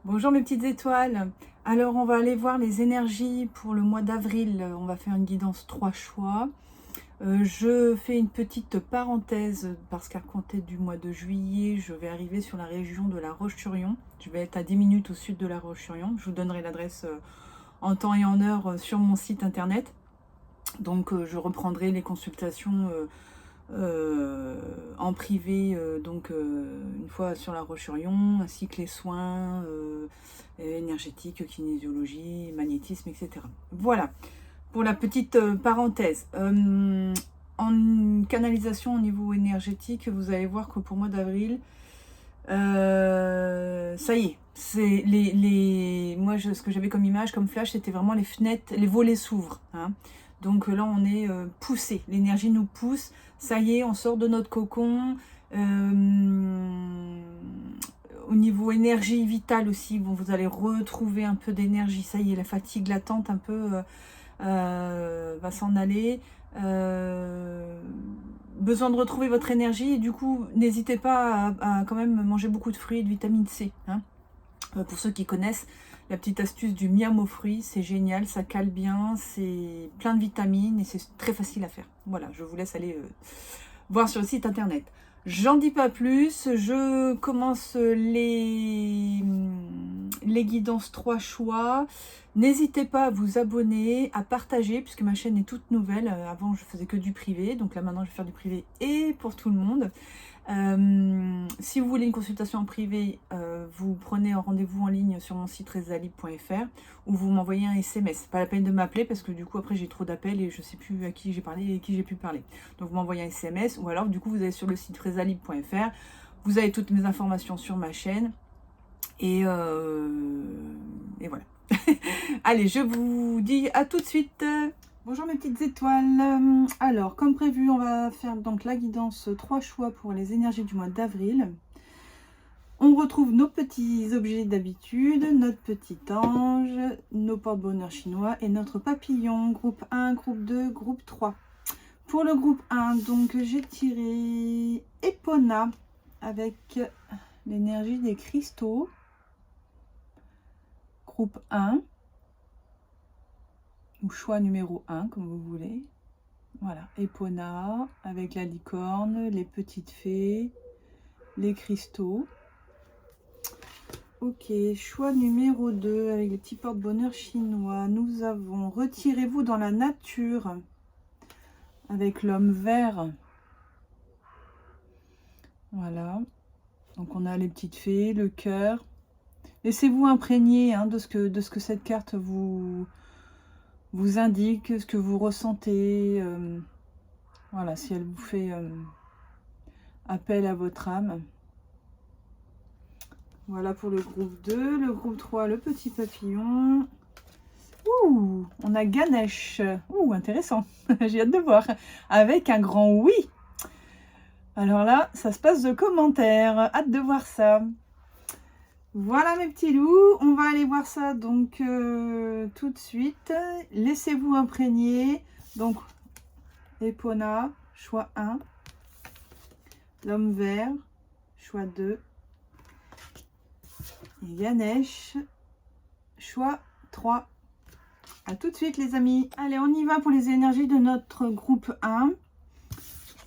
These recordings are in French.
Bonjour mes petites étoiles. Alors on va aller voir les énergies pour le mois d'avril. On va faire une guidance 3 choix. Je fais une petite parenthèse parce qu'à compter du mois de juillet, je vais arriver sur la région de La Roche-sur-Yon. Je vais être à 10 minutes au sud de La Roche-sur-Yon. Je vous donnerai l'adresse en temps et en heure sur mon site internet. Donc je reprendrai les consultations en privé, une fois sur La Roche-sur-Yon, ainsi que les soins énergétiques, kinésiologie, magnétisme, etc. Voilà, pour la petite parenthèse. En canalisation au niveau énergétique, vous allez voir que pour le mois d'avril, ça y est, c'est moi ce que j'avais comme image, comme flash, c'était vraiment les fenêtres, les volets s'ouvrent, hein. Donc là on est poussé, l'énergie nous pousse, ça y est, on sort de notre cocon. Au niveau énergie vitale aussi, bon, vous allez retrouver un peu d'énergie, ça y est, la fatigue latente un peu va s'en aller. Besoin de retrouver votre énergie, et du coup n'hésitez pas à quand même manger beaucoup de fruits et de vitamine C, hein. Pour ceux qui connaissent la petite astuce du miam aux fruits, c'est génial, ça cale bien, c'est plein de vitamines et c'est très facile à faire. Voilà, je vous laisse aller voir sur le site internet. J'en dis pas plus, je commence les guidances 3 choix. N'hésitez pas à vous abonner, à partager, puisque ma chaîne est toute nouvelle. Avant, je faisais que du privé, donc là maintenant, je vais faire du privé et pour tout le monde. Si vous voulez une consultation en privé, vous prenez un rendez-vous en ligne sur mon site rezali.fr ou vous m'envoyez un SMS. Pas la peine de m'appeler parce que du coup après j'ai trop d'appels et je sais plus à qui j'ai parlé et qui j'ai pu parler. Donc vous m'envoyez un SMS ou alors du coup vous allez sur le site rezali.fr, vous avez toutes mes informations sur ma chaîne et voilà. Allez, je vous dis à tout de suite. Bonjour mes petites étoiles. Alors, comme prévu, on va faire donc la guidance 3 choix pour les énergies du mois d'avril. On retrouve nos petits objets d'habitude, notre petit ange, nos porte-bonheur chinois et notre papillon. Groupe 1, groupe 2, groupe 3. Pour le groupe 1, donc j'ai tiré Epona avec l'énergie des cristaux. Groupe 1. Ou choix numéro 1, comme vous voulez. Voilà, Epona avec la licorne, les petites fées, les cristaux. Ok, choix numéro 2 avec les petits porte-bonheur chinois. Nous avons Retirez-vous dans la nature avec l'homme vert. Voilà, donc on a les petites fées, le cœur. Laissez-vous imprégner de ce que cette carte vous indique, ce que vous ressentez. Voilà, si elle vous fait appel à votre âme. Voilà pour le groupe 2. Le groupe 3, le petit papillon. Ouh, on a Ganesh. Ouh, intéressant. J'ai hâte de voir. Avec un grand oui. Alors là, ça se passe de commentaires. Hâte de voir ça. Voilà mes petits loups. On va aller voir ça donc tout de suite. Laissez-vous imprégner. Donc, Epona, choix 1. L'homme vert, choix 2. Et Ganesh, choix 3. A tout de suite les amis. Allez, on y va pour les énergies de notre groupe 1.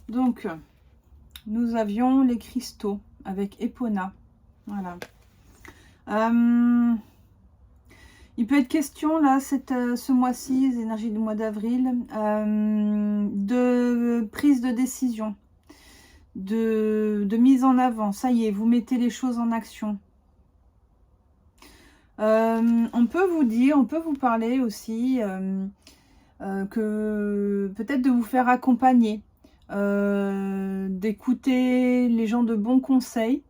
Donc, nous avions les cristaux avec Epona. Voilà. Il peut être question, là, ce mois-ci, les énergies du mois d'avril, de prise de décision, de mise en avant. Ça y est, vous mettez les choses en action. On peut vous dire, on peut vous parler aussi que peut-être de vous faire accompagner, d'écouter les gens de bons conseils,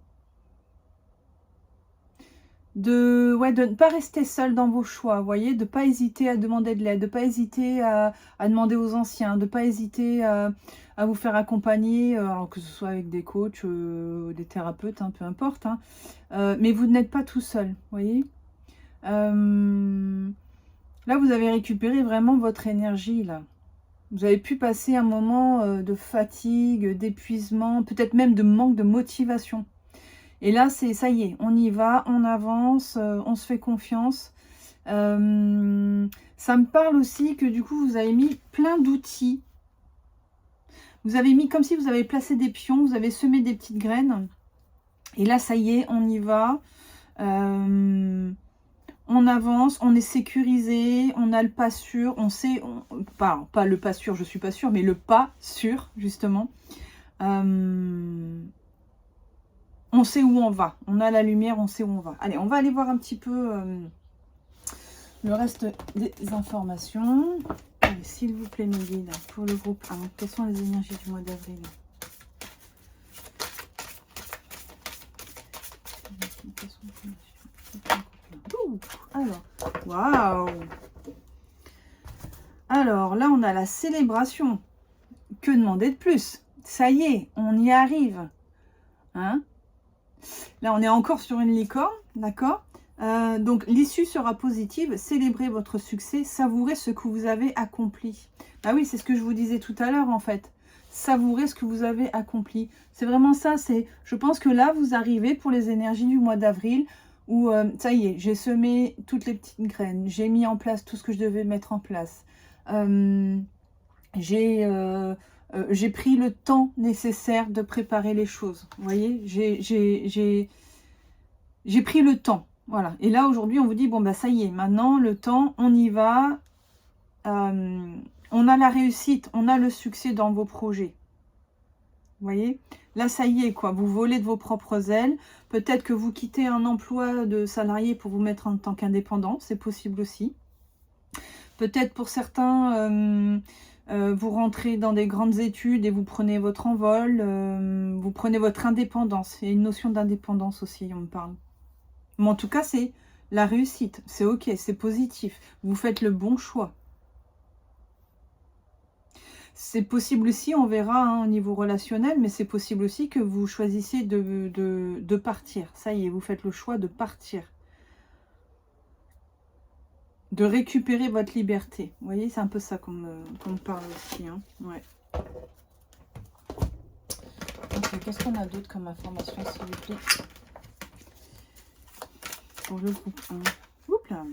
de ne pas rester seul dans vos choix, vous voyez, de ne pas hésiter à demander de l'aide, de ne pas hésiter à demander aux anciens, de ne pas hésiter à vous faire accompagner, alors que ce soit avec des coachs, des thérapeutes, peu importe, mais vous n'êtes pas tout seul, vous voyez. Là, vous avez récupéré vraiment votre énergie, là. Vous avez pu passer un moment de fatigue, d'épuisement, peut-être même de manque de motivation. Et là, c'est ça y est, on y va, on avance, on se fait confiance. Ça me parle aussi que du coup, vous avez mis plein d'outils. Vous avez mis comme si vous avez placé des pions, vous avez semé des petites graines. Et là, ça y est, on y va. On avance, on est sécurisé, on a le pas sûr, on sait, pas le pas sûr, je suis pas sûre, mais le pas sûr, justement. On sait où on va, on a la lumière, on sait où on va. Allez, on va aller voir un petit peu le reste des informations. Allez, s'il vous plaît, mes guides, pour le groupe 1, quelles sont les énergies du mois d'avril? Alors, waouh! Alors, là, on a la célébration. Que demander de plus? Ça y est, on y arrive. Hein? Là, on est encore sur une licorne, d'accord? Donc, l'issue sera positive. Célébrez votre succès. Savourez ce que vous avez accompli. Ah oui, c'est ce que je vous disais tout à l'heure, en fait. Savourez ce que vous avez accompli. C'est vraiment ça. Je pense que là, vous arrivez pour les énergies du mois d'avril où, ça y est, j'ai semé toutes les petites graines. J'ai mis en place tout ce que je devais mettre en place. J'ai pris le temps nécessaire de préparer les choses. Vous voyez, j'ai pris le temps. Voilà. Et là, aujourd'hui, on vous dit, bon, bah ça y est, maintenant, le temps, on y va. On a la réussite, on a le succès dans vos projets. Vous voyez? Là, ça y est, quoi. Vous volez de vos propres ailes. Peut-être que vous quittez un emploi de salarié pour vous mettre en tant qu'indépendant. C'est possible aussi. Peut-être pour certains, vous rentrez dans des grandes études et vous prenez votre envol. Vous prenez votre indépendance. Il y a une notion d'indépendance aussi, on me parle. Mais en tout cas, c'est la réussite. C'est ok, c'est positif. Vous faites le bon choix. C'est possible aussi, on verra hein, au niveau relationnel, mais c'est possible aussi que vous choisissiez de partir. Ça y est, vous faites le choix de partir. De récupérer votre liberté. Vous voyez, c'est un peu ça qu'on me parle aussi. Hein. Ouais. Okay, qu'est-ce qu'on a d'autre comme information, s'il vous plaît? Pour le groupe 1. Oups là.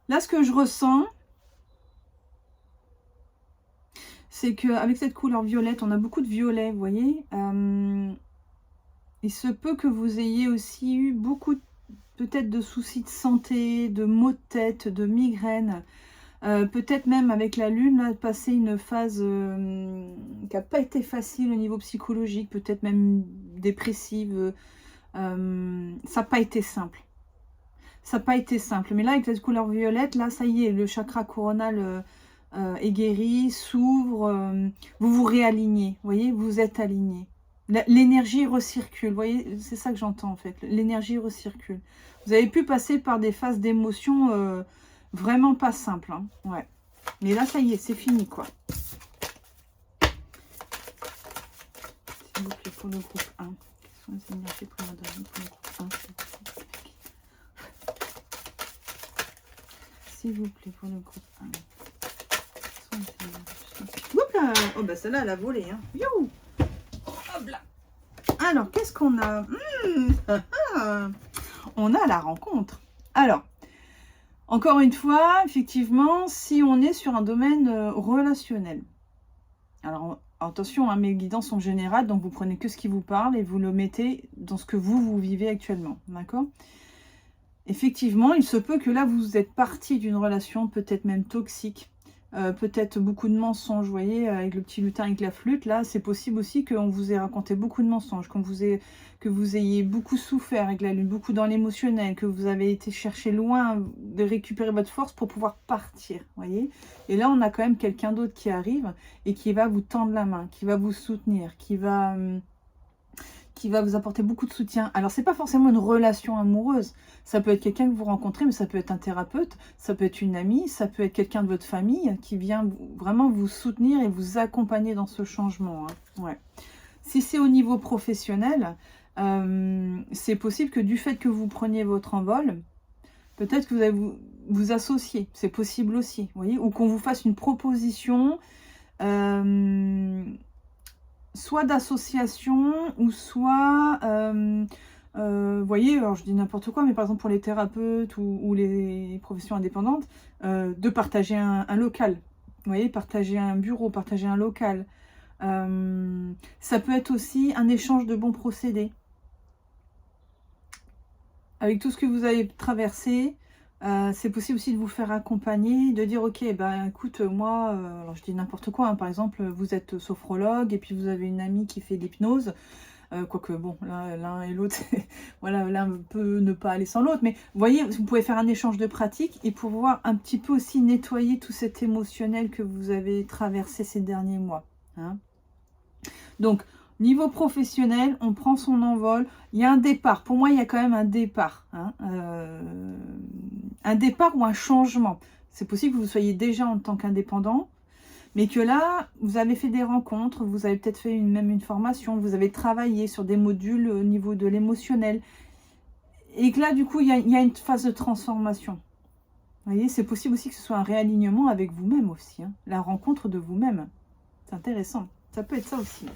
Là, ce que je ressens, c'est qu'avec cette couleur violette, on a beaucoup de violet, vous voyez. Il se peut que vous ayez aussi eu beaucoup, peut-être, de soucis de santé, de maux de tête, de migraines. Peut-être même avec la lune, là, passer une phase qui n'a pas été facile au niveau psychologique, peut-être même dépressive. Ça n'a pas été simple. Ça n'a pas été simple. Mais là, avec cette couleur violette, là, ça y est, le chakra coronal est guéri, s'ouvre, vous vous réalignez, vous voyez, vous êtes aligné. L'énergie recircule, vous voyez, c'est ça que j'entends en fait, l'énergie recircule. Vous avez pu passer par des phases d'émotions vraiment pas simples, hein. Ouais. Mais là, ça y est, c'est fini, quoi. S'il vous plaît, pour le groupe 1. Quelles sont les énergies pour le groupe 1? S'il vous plaît, pour le groupe 1. Oh bah celle-là, elle a volé. Hein. Youhou. Hop là. Alors, qu'est-ce qu'on a? On a la rencontre. Alors, encore une fois, effectivement, si on est sur un domaine relationnel. Alors, attention, hein, mes guidances sont générales, donc vous prenez que ce qui vous parle et vous le mettez dans ce que vous vivez actuellement. D'accord? Effectivement, il se peut que là, vous êtes parti d'une relation peut-être même toxique. Peut-être beaucoup de mensonges, vous voyez, avec le petit lutin avec la flûte, là, c'est possible aussi qu'on vous ait raconté beaucoup de mensonges, que vous ayez beaucoup souffert avec la lune, beaucoup dans l'émotionnel, que vous avez été chercher loin de récupérer votre force pour pouvoir partir, vous voyez. Et là, on a quand même quelqu'un d'autre qui arrive et qui va vous tendre la main, qui va vous soutenir, qui va vous apporter beaucoup de soutien. Alors, c'est pas forcément une relation amoureuse. Ça peut être quelqu'un que vous rencontrez, mais ça peut être un thérapeute, ça peut être une amie, ça peut être quelqu'un de votre famille qui vient vraiment vous soutenir et vous accompagner dans ce changement. Hein. Ouais. Si c'est au niveau professionnel, c'est possible que du fait que vous preniez votre envol, peut-être que vous allez vous associer. C'est possible aussi, vous voyez, ou qu'on vous fasse une proposition soit d'association ou soit, vous voyez, alors je dis n'importe quoi, mais par exemple pour les thérapeutes ou les professions indépendantes, de partager un local. Vous voyez, partager un bureau, partager un local. Ça peut être aussi un échange de bons procédés. Avec tout ce que vous avez traversé, c'est possible aussi de vous faire accompagner, de dire ok, ben écoute, moi, alors je dis n'importe quoi, hein, par exemple, vous êtes sophrologue et puis vous avez une amie qui fait de l'hypnose, quoique bon, l'un et l'autre, voilà, l'un peut ne pas aller sans l'autre, mais vous voyez, vous pouvez faire un échange de pratiques et pouvoir un petit peu aussi nettoyer tout cet émotionnel que vous avez traversé ces derniers mois. Hein. Donc, niveau professionnel, on prend son envol. Il y a un départ. Pour moi, il y a quand même un départ. Hein, un départ ou un changement. C'est possible que vous soyez déjà en tant qu'indépendant, mais que là, vous avez fait des rencontres, vous avez peut-être fait même une formation, vous avez travaillé sur des modules au niveau de l'émotionnel. Et que là, du coup, il y a une phase de transformation. Vous voyez, c'est possible aussi que ce soit un réalignement avec vous-même aussi. Hein, la rencontre de vous-même. C'est intéressant. Ça peut être ça aussi.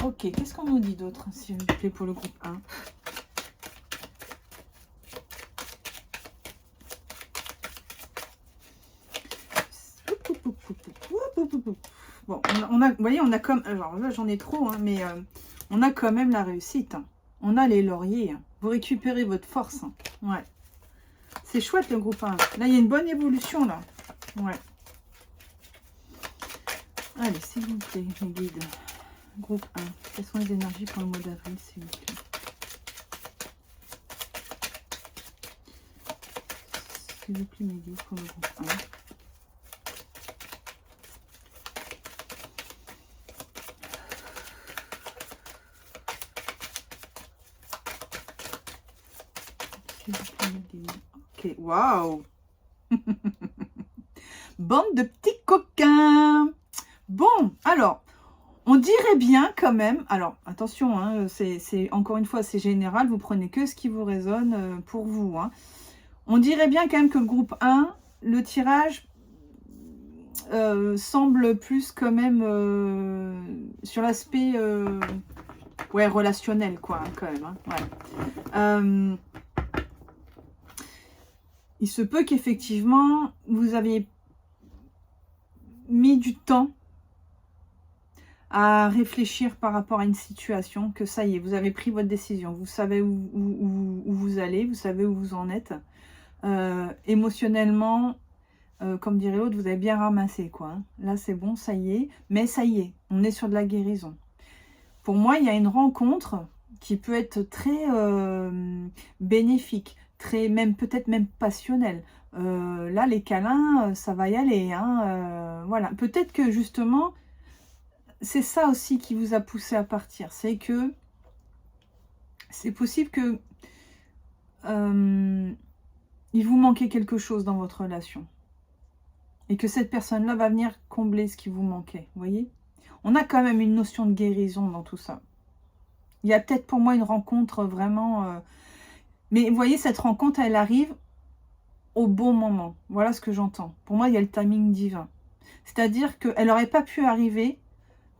Ok, qu'est-ce qu'on nous dit d'autre, s'il vous plaît, pour le groupe 1? Bon, on a, vous voyez, on a comme... Alors là, j'en ai trop, hein, mais on a quand même la réussite. Hein. On a les lauriers. Hein. Vous récupérez votre force. Hein. Ouais. C'est chouette, le groupe 1. Là, il y a une bonne évolution, là. Ouais. Allez, s'il vous plaît, mes guides. Groupe 1. Quelles sont les énergies pour le mois d'avril, s'il vous plaît? S'il vous plaît, mes guides, pour le groupe 1. Ok, waouh. Bande de petits coquins. Bon, alors, on dirait bien quand même, alors attention, hein, c'est encore une fois, c'est général, vous prenez que ce qui vous résonne pour vous. Hein. On dirait bien quand même que le groupe 1, le tirage semble plus quand même sur l'aspect ouais, relationnel, quoi, hein, quand même. Hein, ouais. Il se peut qu'effectivement, vous avez mis du temps à réfléchir par rapport à une situation, que ça y est, vous avez pris votre décision, vous savez où vous allez, vous savez où vous en êtes. Émotionnellement, comme dirait l'autre, vous avez bien ramassé, quoi. Hein. Là, c'est bon, ça y est. Mais ça y est, on est sur de la guérison. Pour moi, il y a une rencontre qui peut être très bénéfique, très même peut-être même passionnelle. Là, les câlins, ça va y aller. Hein, voilà. Peut-être que justement, c'est ça aussi qui vous a poussé à partir. C'est que c'est possible que il vous manquait quelque chose dans votre relation. Et que cette personne-là va venir combler ce qui vous manquait. Vous voyez? On a quand même une notion de guérison dans tout ça. Il y a peut-être pour moi une rencontre vraiment... Mais vous voyez, cette rencontre, elle arrive au bon moment. Voilà ce que j'entends. Pour moi, il y a le timing divin. C'est-à-dire qu'elle n'aurait pas pu arriver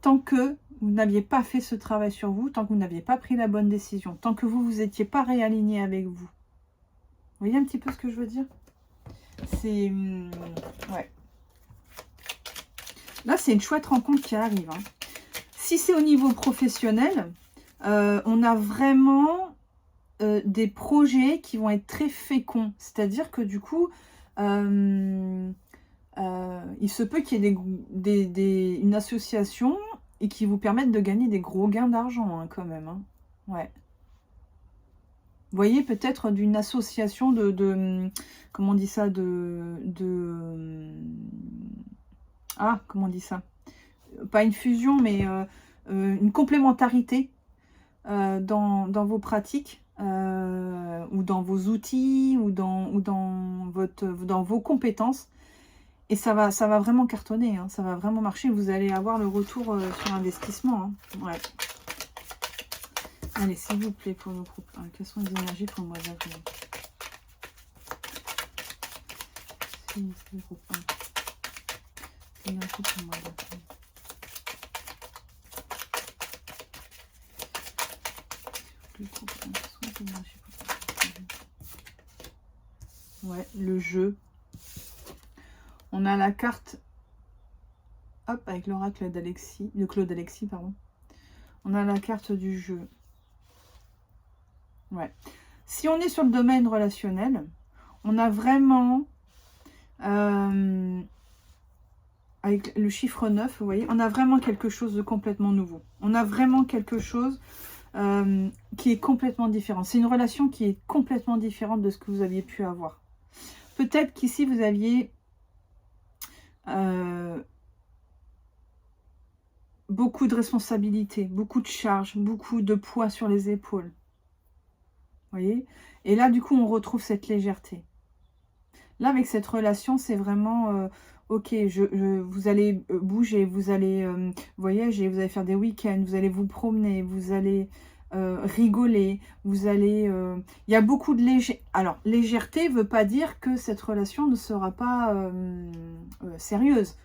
tant que vous n'aviez pas fait ce travail sur vous, tant que vous n'aviez pas pris la bonne décision, tant que vous n'étiez pas réaligné avec vous. Vous voyez un petit peu ce que je veux dire? C'est... ouais. Là, c'est une chouette rencontre qui arrive. Hein. Si c'est au niveau professionnel, on a vraiment des projets qui vont être très féconds. C'est-à-dire que du coup, il se peut qu'il y ait une association et qui vous permette de gagner des gros gains d'argent hein, quand même. Hein. Ouais. Vous voyez, peut-être d'une association de... Comment on dit ça ah, comment on dit ça? Pas une fusion, mais une complémentarité dans vos pratiques ou dans vos outils ou dans vos compétences. Et ça va vraiment cartonner, hein, ça va vraiment marcher. Vous allez avoir le retour sur investissement. Hein. Ouais. Allez, s'il vous plaît, pour nos groupes. Hein, quelles sont les énergies pour le mois d'avril? C'est le groupe 1. Énergie pour le mois d'avril. plus. Ouais, le jeu. On a la carte, hop, avec l'oracle d'Alexis, de Claude Alexis, pardon. On a la carte du jeu. Ouais. Si on est sur le domaine relationnel, on a vraiment, avec le chiffre 9, vous voyez, on a vraiment quelque chose de complètement nouveau. On a vraiment quelque chose qui est complètement différent. C'est une relation qui est complètement différente de ce que vous aviez pu avoir. Peut-être qu'ici, vous aviez beaucoup de responsabilités, beaucoup de charges, beaucoup de poids sur les épaules. Vous voyez? Et là, du coup, on retrouve cette légèreté. Là, avec cette relation, c'est vraiment... ok, vous allez bouger, vous allez voyager, vous allez faire des week-ends, vous allez vous promener, vous allez rigoler, vous allez... Il y a beaucoup de légèreté. Alors, légèreté ne veut pas dire que cette relation ne sera pas sérieuse.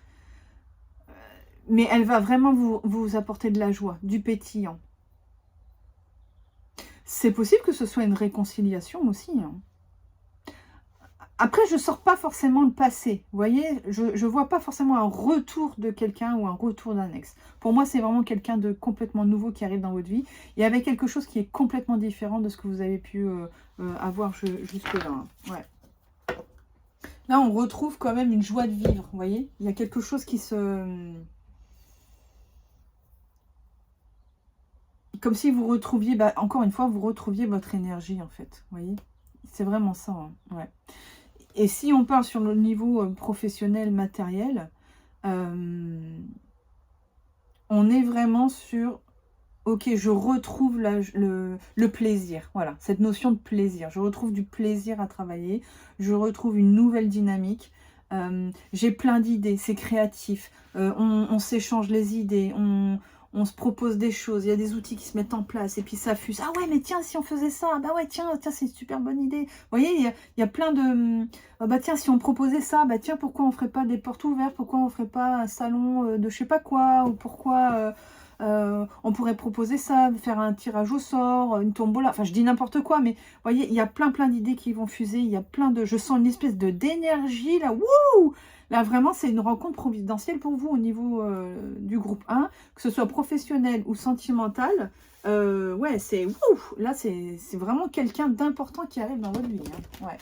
Mais elle va vraiment vous apporter de la joie, du pétillant. C'est possible que ce soit une réconciliation aussi. Hein. Après, je ne sors pas forcément le passé. Vous voyez, je ne vois pas forcément un retour de quelqu'un ou un retour d'un ex. Pour moi, c'est vraiment quelqu'un de complètement nouveau qui arrive dans votre vie. Et avec quelque chose qui est complètement différent de ce que vous avez pu avoir jusque-là. Hein. Ouais. Là, on retrouve quand même une joie de vivre. Vous voyez, il y a quelque chose qui se... Comme si vous retrouviez, bah, encore une fois, vous retrouviez votre énergie, en fait. Vous voyez, c'est vraiment ça. Hein. Ouais. Et si on parle sur le niveau professionnel, matériel, on est vraiment sur, ok, je retrouve le plaisir. Voilà, cette notion de plaisir. Je retrouve du plaisir à travailler. Je retrouve une nouvelle dynamique. J'ai plein d'idées, c'est créatif. On s'échange les idées, on se propose des choses, il y a des outils qui se mettent en place et puis ça fuse. Ah ouais, mais tiens, si on faisait ça, bah ouais, tiens, c'est une super bonne idée. Vous voyez, il y a plein de... bah tiens, si on proposait ça, bah tiens, pourquoi on ferait pas des portes ouvertes, pourquoi on ferait pas un salon de je sais pas quoi, ou pourquoi on pourrait proposer ça, faire un tirage au sort, une tombola, enfin je dis n'importe quoi, mais vous voyez, il y a plein d'idées qui vont fuser, il y a plein de... Je sens une espèce d'énergie là, wouh! Là, vraiment, c'est une rencontre providentielle pour vous au niveau du groupe 1, que ce soit professionnel ou sentimental. Ouais, c'est... Là, c'est vraiment quelqu'un d'important qui arrive dans votre vie. Hein. Ouais.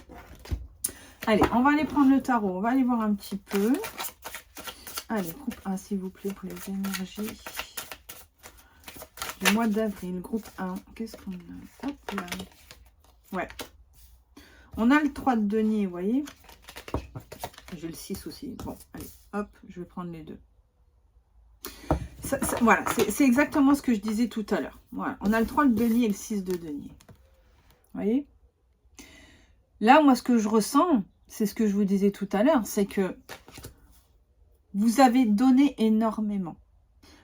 Allez, on va aller prendre le tarot. On va aller voir un petit peu. Allez, groupe 1, s'il vous plaît, pour les énergies. Du mois d'avril, groupe 1. Qu'est-ce qu'on a? Hop là. Ouais. On a le 3 de denier, vous voyez. J'ai le 6 aussi. Bon, allez, hop, je vais prendre les deux. Voilà, c'est exactement ce que je disais tout à l'heure. Voilà, on a le 3 de denier et le 6 de denier. Vous voyez? Là, moi, ce que je ressens, c'est ce que je vous disais tout à l'heure, c'est que vous avez donné énormément.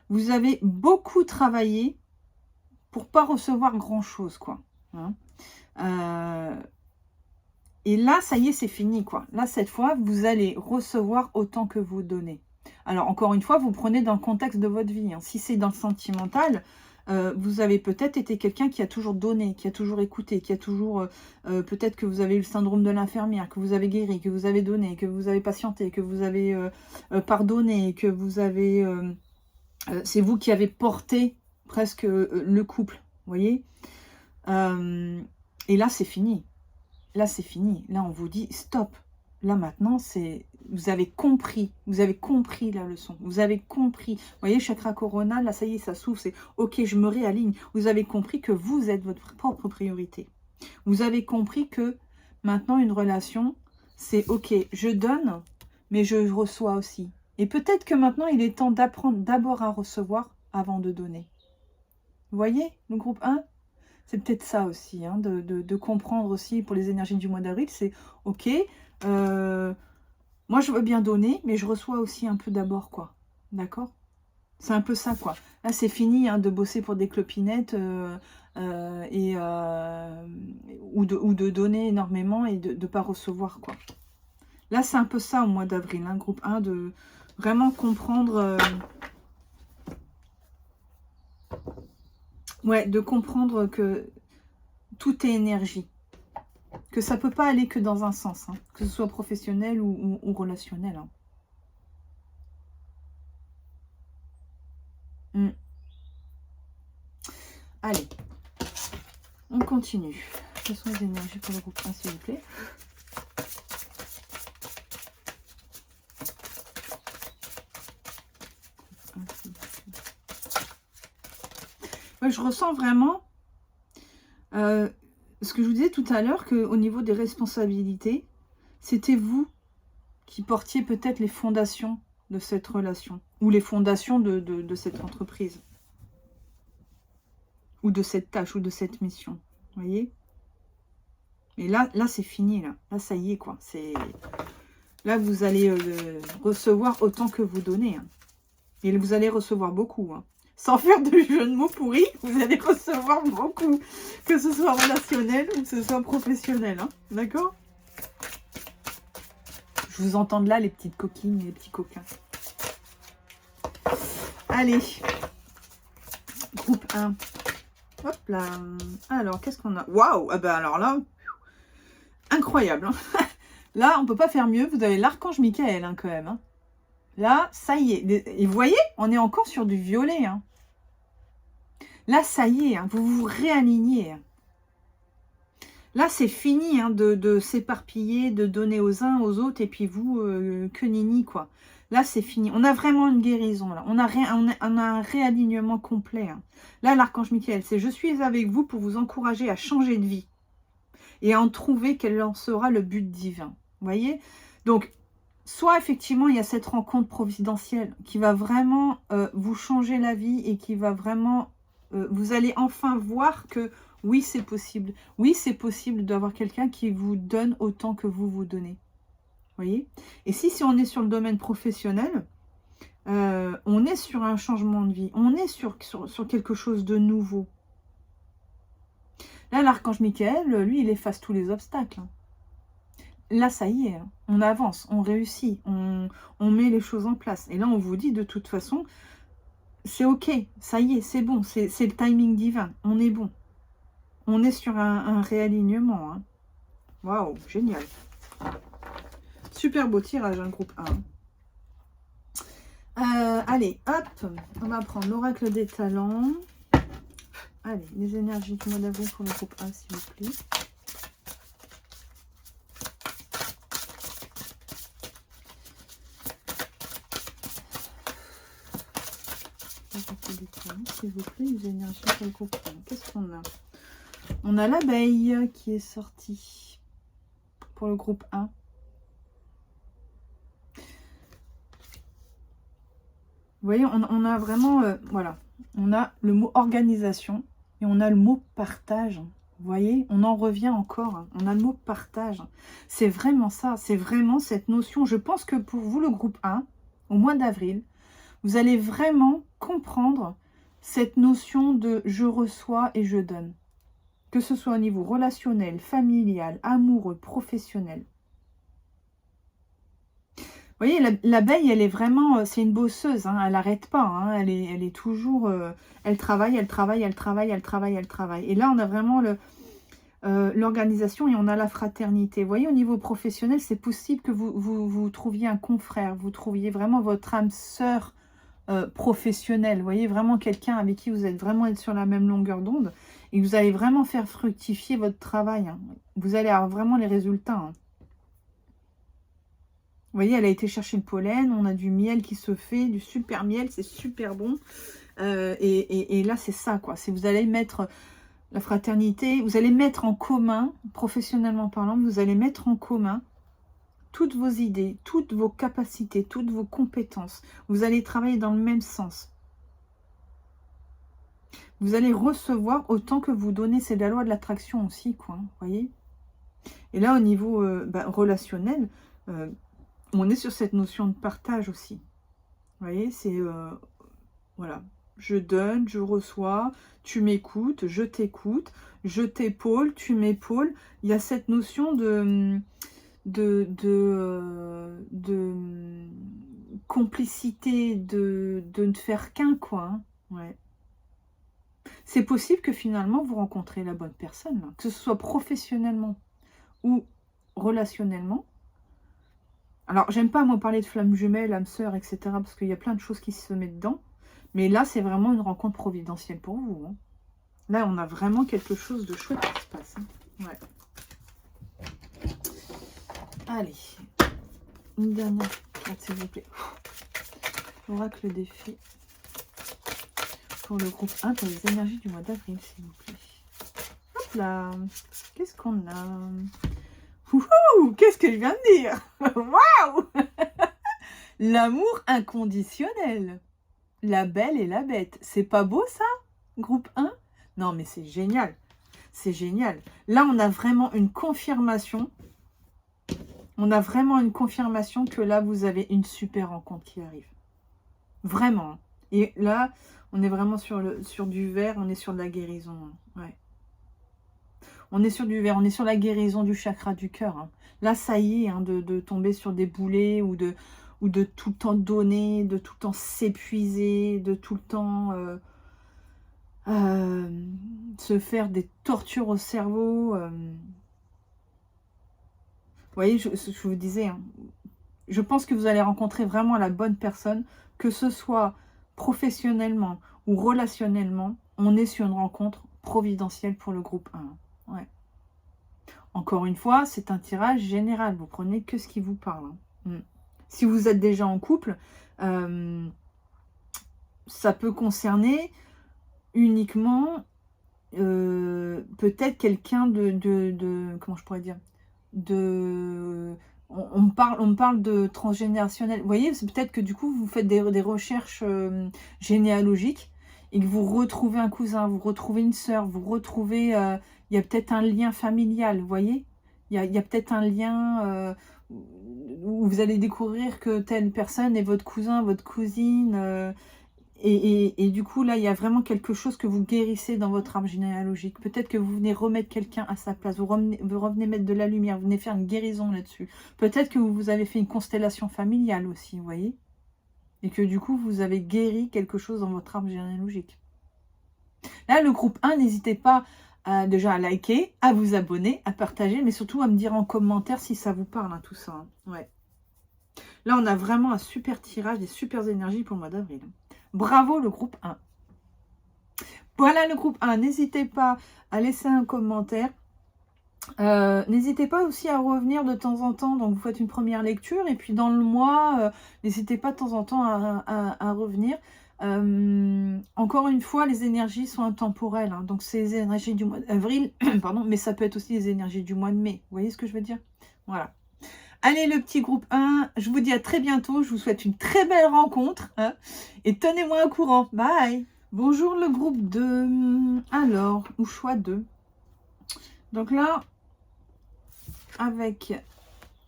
Vous avez beaucoup travaillé pour pas recevoir grand-chose, quoi. Hein. Et là, ça y est, c'est fini, quoi. Là, cette fois, vous allez recevoir autant que vous donnez. Alors, encore une fois, vous prenez dans le contexte de votre vie. Hein. Si c'est dans le sentimental, vous avez peut-être été quelqu'un qui a toujours donné, qui a toujours écouté, qui a toujours... peut-être que vous avez eu le syndrome de l'infirmière, que vous avez guéri, que vous avez donné, que vous avez patienté, que vous avez pardonné, que vous avez... c'est vous qui avez porté presque le couple, vous voyez. Et là, c'est fini. Là, c'est fini. Là, on vous dit stop. Là, maintenant, c'est... Vous avez compris la leçon. Vous avez compris. Vous voyez, chakra coronal, là, ça y est, ça s'ouvre. C'est ok, je me réaligne. Vous avez compris que vous êtes votre propre priorité. Vous avez compris que maintenant, une relation, c'est ok, je donne, mais je reçois aussi. Et peut-être que maintenant, il est temps d'apprendre d'abord à recevoir avant de donner. Vous voyez, le groupe 1 ? C'est peut-être ça aussi, hein, de comprendre aussi pour les énergies du mois d'avril, c'est ok, moi je veux bien donner, mais je reçois aussi un peu d'abord, quoi. D'accord? C'est un peu ça, quoi. Là, c'est fini hein, de bosser pour des clopinettes ou de donner énormément et de ne pas recevoir, quoi. Là, c'est un peu ça au mois d'avril, hein, groupe 1, de vraiment comprendre... ouais, de comprendre que tout est énergie. Que ça peut pas aller que dans un sens, hein, que ce soit professionnel ou relationnel. Hein. Allez, on continue. Ce sont les énergies pour le groupe 1, s'il vous plaît. Moi, je ressens vraiment ce que je vous disais tout à l'heure, qu'au niveau des responsabilités, c'était vous qui portiez peut-être les fondations de cette relation, ou les fondations de cette entreprise, ou de cette tâche, ou de cette mission. Vous voyez? Et là c'est fini, là. Là, ça y est, quoi. Là, vous allez recevoir autant que vous donnez. Hein. Et vous allez recevoir beaucoup. Hein. Sans faire de jeu de mots pourris, vous allez recevoir beaucoup. Que ce soit relationnel ou que ce soit professionnel. Hein. D'accord? Je vous entends de là, les petites coquines et les petits coquins. Allez. Groupe 1. Hop là. Alors, qu'est-ce qu'on a? Waouh! Ah ben alors là, incroyable. Hein. Là, on peut pas faire mieux. Vous avez l'archange Michael, hein, quand même. Hein. Là, ça y est. Et vous voyez, on est encore sur du violet. Hein. Là, ça y est. Hein, vous vous réalignez. Hein. Là, c'est fini hein, de s'éparpiller, de donner aux uns, aux autres, et puis vous, que nini, quoi. Là, c'est fini. On a vraiment une guérison, là. On a un réalignement complet. Hein. Là, l'archange Michael, c'est « Je suis avec vous pour vous encourager à changer de vie et à en trouver quel en sera le but divin. » Vous voyez? Donc, soit effectivement, il y a cette rencontre providentielle qui va vraiment vous changer la vie et qui va vraiment... vous allez enfin voir que oui, c'est possible. Oui, c'est possible d'avoir quelqu'un qui vous donne autant que vous vous donnez. Vous voyez? Et si on est sur le domaine professionnel, on est sur un changement de vie. On est sur quelque chose de nouveau. Là, l'archange Michael, lui, il efface tous les obstacles. Hein. Là, ça y est, hein. On avance, on réussit, on met les choses en place. Et là, on vous dit de toute façon, c'est ok, ça y est, c'est bon, c'est le timing divin, on est bon. On est sur un réalignement. Hein. Waouh, génial. Super beau tirage, un groupe 1. Allez, hop, on va prendre l'oracle des talents. Allez, les énergies du mois d'avril pour le groupe 1, s'il vous plaît. S'il vous plaît, les énergies pour le groupe 1. Qu'est-ce qu'on a? On a l'abeille qui est sortie pour le groupe 1. Vous voyez, on a vraiment, voilà, on a le mot organisation et on a le mot partage. Vous voyez, on en revient encore, hein. On a le mot partage. C'est vraiment ça, c'est vraiment cette notion. Je pense que pour vous, le groupe 1, au mois d'avril, vous allez vraiment comprendre cette notion de je reçois et je donne. Que ce soit au niveau relationnel, familial, amoureux, professionnel. Vous voyez, l'abeille, elle est vraiment, c'est une bosseuse, hein, elle n'arrête pas, hein, elle est toujours, elle travaille, elle travaille, elle travaille, elle travaille, elle travaille. Et là, on a vraiment l'organisation et on a la fraternité. Vous voyez, au niveau professionnel, c'est possible que vous trouviez un confrère, vous trouviez vraiment votre âme sœur professionnelle. Vous voyez, vraiment quelqu'un avec qui vous êtes vraiment sur la même longueur d'onde et vous allez vraiment faire fructifier votre travail. Hein. Vous allez avoir vraiment les résultats. Hein. Vous voyez, elle a été chercher le pollen, on a du miel qui se fait, du super miel, c'est super bon. Et là, c'est ça, quoi. Vous allez mettre la fraternité, vous allez mettre en commun, professionnellement parlant, vous allez mettre en commun toutes vos idées, toutes vos capacités, toutes vos compétences. Vous allez travailler dans le même sens. Vous allez recevoir autant que vous donnez. C'est la loi de l'attraction aussi, quoi. Vous voyez? Et là, au niveau relationnel, on est sur cette notion de partage aussi. Vous voyez, c'est... voilà. Je donne, je reçois, tu m'écoutes, je t'écoute, je t'épaule, tu m'épaules. Il y a cette notion de complicité, de ne faire qu'un, quoi. Hein. Ouais. C'est possible que finalement, vous rencontrez la bonne personne, là. Que ce soit professionnellement ou relationnellement. Alors, j'aime pas, moi, parler de flamme jumelle, âme sœur, etc. Parce qu'il y a plein de choses qui se mettent dedans. Mais là, c'est vraiment une rencontre providentielle pour vous. Hein. Là, on a vraiment quelque chose de chouette qui se passe. Hein. Ouais. Allez. Une dernière carte, s'il vous plaît. Oracle des fées. Pour le groupe 1, pour les énergies du mois d'avril, s'il vous plaît. Hop là. Qu'est-ce qu'on a? Ouh, qu'est-ce que je viens de dire? Waouh! L'amour inconditionnel. La belle et la bête. C'est pas beau ça? Groupe 1? Non mais c'est génial. C'est génial. Là on a vraiment une confirmation. On a vraiment une confirmation que là vous avez une super rencontre qui arrive. Vraiment. Et là on est vraiment sur du vert. On est sur de la guérison. Ouais. On est sur du vert. On est sur la guérison du chakra du cœur. Hein. Là ça y est hein, de tomber sur des boulets ou de tout le temps donner, de tout le temps s'épuiser, de tout le temps se faire des tortures au cerveau. Vous voyez, je vous disais, hein, je pense que vous allez rencontrer vraiment la bonne personne, que ce soit professionnellement ou relationnellement. On est sur une rencontre providentielle pour le groupe 1. Ouais. Encore une fois, c'est un tirage général. Vous prenez que ce qui vous parle. Hein. Si vous êtes déjà en couple, ça peut concerner uniquement peut-être quelqu'un de comment je pourrais dire, on me parle de transgénérationnel. Vous voyez, c'est peut-être que du coup vous faites des recherches généalogiques et que vous retrouvez un cousin, vous retrouvez une sœur, vous retrouvez, il y a peut-être un lien familial, vous voyez, il y a peut-être un lien où vous allez découvrir que telle personne est votre cousin, votre cousine. Et du coup, là, il y a vraiment quelque chose que vous guérissez dans votre arbre généalogique. Peut-être que vous venez remettre quelqu'un à sa place. Vous revenez mettre de la lumière. Vous venez faire une guérison là-dessus. Peut-être que vous avez fait une constellation familiale aussi, vous voyez. Et que du coup, vous avez guéri quelque chose dans votre arbre généalogique. Là, le groupe 1, n'hésitez pas déjà à liker, à vous abonner, à partager, mais surtout à me dire en commentaire si ça vous parle, hein, tout ça. Hein. Ouais. Là, on a vraiment un super tirage, des super énergies pour le mois d'avril. Bravo le groupe 1. Voilà le groupe 1. N'hésitez pas à laisser un commentaire. N'hésitez pas aussi à revenir de temps en temps. Donc vous faites une première lecture. Et puis dans le mois, n'hésitez pas de temps en temps à revenir. Encore une fois, les énergies sont intemporelles. Hein, donc c'est les énergies du mois d'avril. Pardon, mais ça peut être aussi les énergies du mois de mai. Vous voyez ce que je veux dire? Voilà. Allez, le petit groupe 1, je vous dis à très bientôt. Je vous souhaite une très belle rencontre. Hein, et tenez-moi au courant. Bye. Bonjour le groupe 2. Alors, ou choix 2. Donc là, avec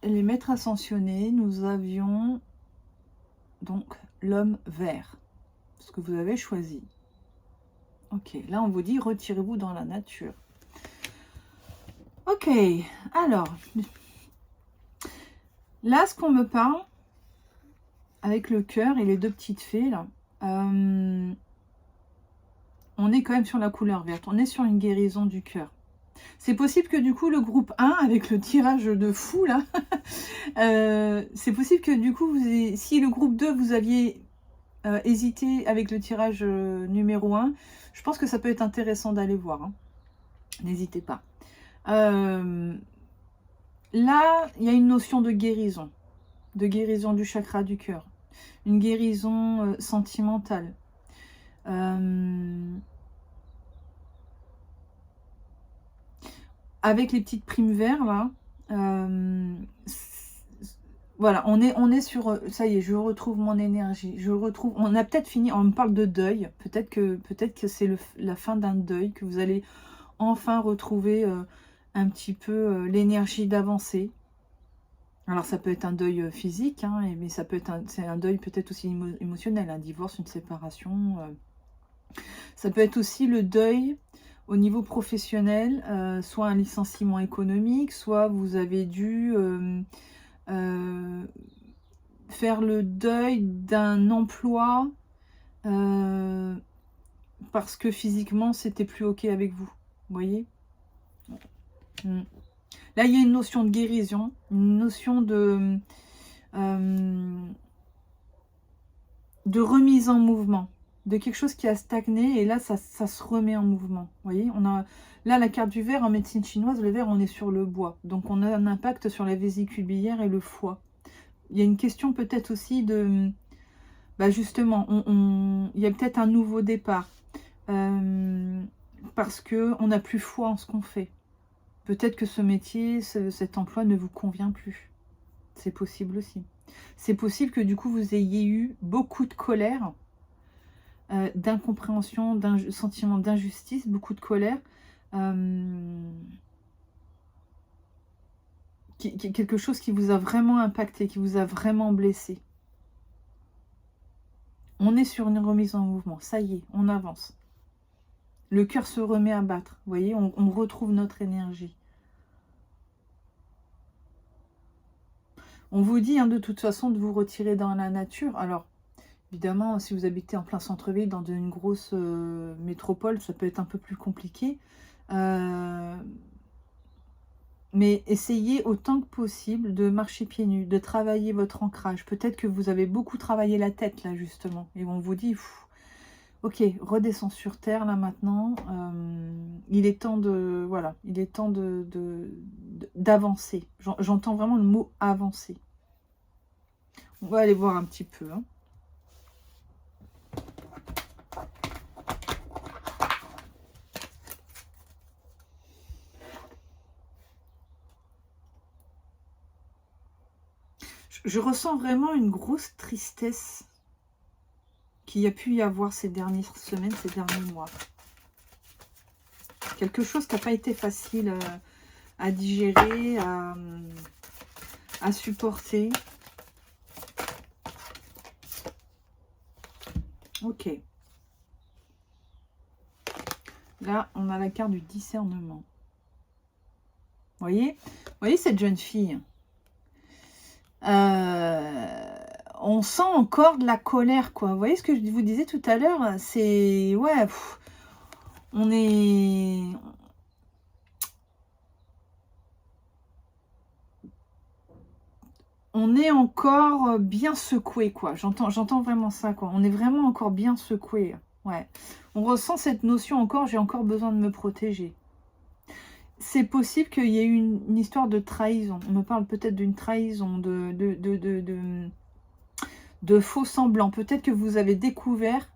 les maîtres ascensionnés, nous avions donc l'homme vert. Ce que vous avez choisi. Ok, là on vous dit retirez-vous dans la nature. Ok, alors... Là, ce qu'on me parle, avec le cœur et les deux petites fées, là, on est quand même sur la couleur verte. On est sur une guérison du cœur. C'est possible que du coup, le groupe 1, avec le tirage de fou, là, c'est possible que du coup, si le groupe 2, vous aviez hésité avec le tirage numéro 1, je pense que ça peut être intéressant d'aller voir. Hein. N'hésitez pas. Là, il y a une notion de guérison du chakra du cœur, une guérison sentimentale. Avec les petites primes vertes, là, voilà, on est sur, ça y est, je retrouve mon énergie, on a peut-être fini, on me parle de deuil, peut-être que c'est la fin d'un deuil, que vous allez enfin retrouver un petit peu l'énergie d'avancer. Alors ça peut être un deuil physique, hein, mais ça peut être un deuil peut-être aussi émotionnel, un divorce, une séparation. Ça peut être aussi le deuil au niveau professionnel, soit un licenciement économique, soit vous avez dû faire le deuil d'un emploi parce que physiquement, c'était plus OK avec vous. Vous voyez? Là, il y a une notion de guérison, une notion de remise en mouvement, de quelque chose qui a stagné, et là, ça se remet en mouvement. Vous voyez, on a là la carte du verre en médecine chinoise, le verre, on est sur le bois. Donc, on a un impact sur la vésicule biliaire et le foie. Il y a une question peut-être aussi de... Bah justement, il y a peut-être un nouveau départ. Parce qu'on n'a plus foi en ce qu'on fait. Peut-être que ce métier, cet emploi ne vous convient plus. C'est possible aussi. C'est possible que du coup, vous ayez eu beaucoup de colère, d'incompréhension, d'un sentiment d'injustice, beaucoup de colère. Quelque chose qui vous a vraiment impacté, qui vous a vraiment blessé. On est sur une remise en mouvement. Ça y est, on avance. Le cœur se remet à battre. Vous voyez, on retrouve notre énergie. On vous dit de toute façon de vous retirer dans la nature. Alors, évidemment, si vous habitez en plein centre-ville, dans une grosse métropole, ça peut être un peu plus compliqué. Mais essayez autant que possible de marcher pieds nus, de travailler votre ancrage. Peut-être que vous avez beaucoup travaillé la tête, là, justement. Et on vous dit, ok, redescends sur terre, là, maintenant. Il est temps de... Voilà, il est temps d'avancer. J'entends vraiment le mot « avancer ». On va aller voir un petit peu. Je ressens vraiment une grosse tristesse qu'il y a pu y avoir ces dernières semaines, ces derniers mois. Quelque chose qui n'a pas été facile à digérer, à supporter. Ok. Là, on a la carte du discernement. Vous voyez cette jeune fille, on sent encore de la colère, quoi. Vous voyez ce que je vous disais tout à l'heure? C'est... Ouais, on est... On est encore bien secoué, quoi. J'entends vraiment ça, quoi. On est vraiment encore bien secoué. Ouais. On ressent cette notion encore, j'ai encore besoin de me protéger. C'est possible qu'il y ait eu une histoire de trahison. On me parle peut-être d'une trahison, de faux semblants. Peut-être que vous avez découvert,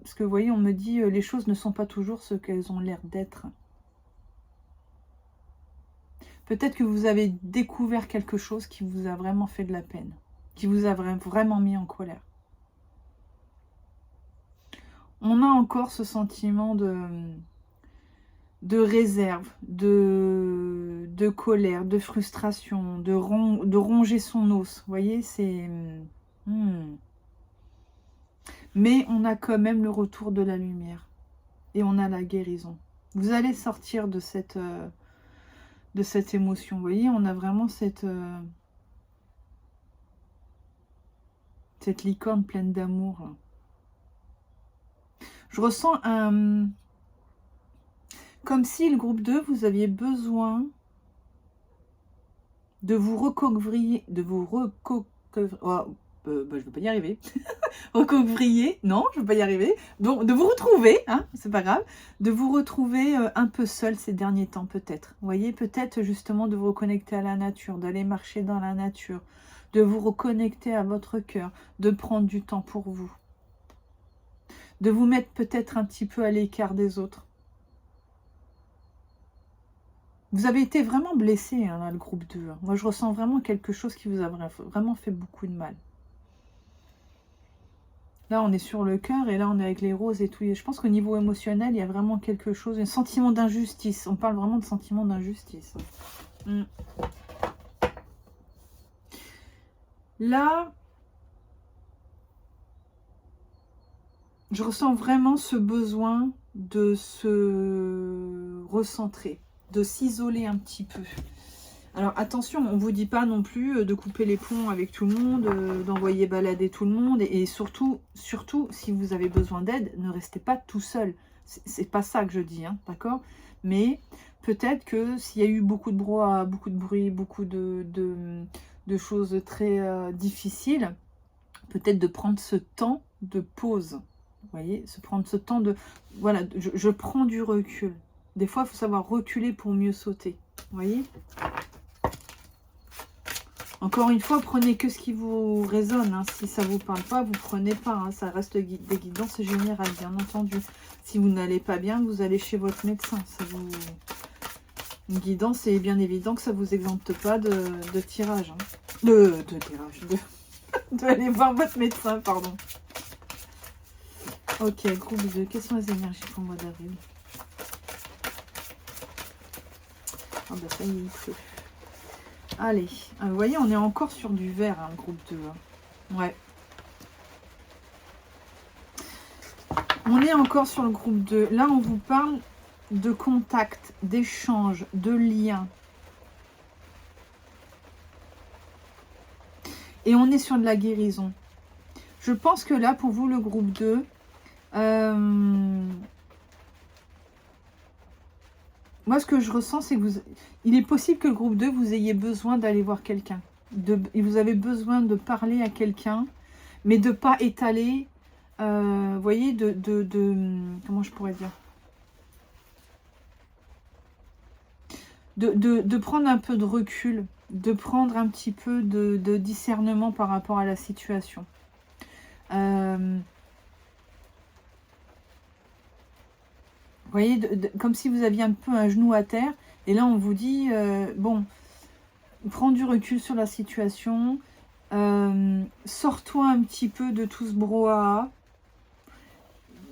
parce que vous voyez, on me dit les choses ne sont pas toujours ce qu'elles ont l'air d'être. Peut-être que vous avez découvert quelque chose qui vous a vraiment fait de la peine, qui vous a vraiment mis en colère. On a encore ce sentiment de réserve, de colère, de frustration, de ronger son os. Vous voyez, c'est... Mais on a quand même le retour de la lumière. Et on a la guérison. Vous allez sortir de cette émotion. Vous voyez, on a vraiment cette licorne pleine d'amour. Je ressens un... Comme si le groupe 2, vous aviez besoin de vous recouvrir, je ne vais pas y arriver. Recouvrir, non, je ne vais pas y arriver. Donc, de vous retrouver, c'est pas grave, de vous retrouver un peu seul ces derniers temps, peut-être. Vous voyez, peut-être justement de vous reconnecter à la nature, d'aller marcher dans la nature, de vous reconnecter à votre cœur, de prendre du temps pour vous, de vous mettre peut-être un petit peu à l'écart des autres. Vous avez été vraiment blessé, là, le groupe 2. Moi, je ressens vraiment quelque chose qui vous a vraiment fait beaucoup de mal. Là, on est sur le cœur et là, on est avec les roses et tout. Je pense qu'au niveau émotionnel, il y a vraiment quelque chose, un sentiment d'injustice. On parle vraiment de sentiment d'injustice. Là, je ressens vraiment ce besoin de se recentrer, de s'isoler un petit peu. Alors attention, on ne vous dit pas non plus de couper les ponts avec tout le monde, d'envoyer balader tout le monde. Et surtout, si vous avez besoin d'aide, ne restez pas tout seul. C'est pas ça que je dis, hein, d'accord? Mais peut-être que s'il y a eu beaucoup de brouhaha, beaucoup de bruit, beaucoup de choses très difficiles, peut-être de prendre ce temps de pause. Vous voyez, se prendre ce temps de... Voilà, je prends du recul. Des fois, il faut savoir reculer pour mieux sauter. Vous voyez? Encore une fois, prenez que ce qui vous résonne. Hein. Si ça ne vous parle pas, vous ne prenez pas. Hein. Ça reste des guidances générales, bien entendu. Si vous n'allez pas bien, vous allez chez votre médecin. Ça vous... Une guidance, c'est bien évident que ça ne vous exempte pas de tirage. Hein. De tirage. De aller voir votre médecin, pardon. Ok, groupe 2. Quelles sont les énergies pour le mois d'avril? Ah bah ça y est, il pleut. Allez, vous voyez, on est encore sur du vert, hein, le groupe 2. Hein. Ouais. On est encore sur le groupe 2. Là, on vous parle de contact, d'échange, de lien. Et on est sur de la guérison. Je pense que là, pour vous, le groupe 2, moi, ce que je ressens, c'est que il est possible que le groupe 2, vous ayez besoin d'aller voir quelqu'un. Vous avez besoin de parler à quelqu'un, mais de ne pas étaler, vous voyez, comment je pourrais dire, de prendre un peu de recul, de prendre un petit peu de discernement par rapport à la situation. Vous voyez, comme si vous aviez un peu un genou à terre. Et là, on vous dit, bon, prends du recul sur la situation. Sors-toi un petit peu de tout ce brouhaha.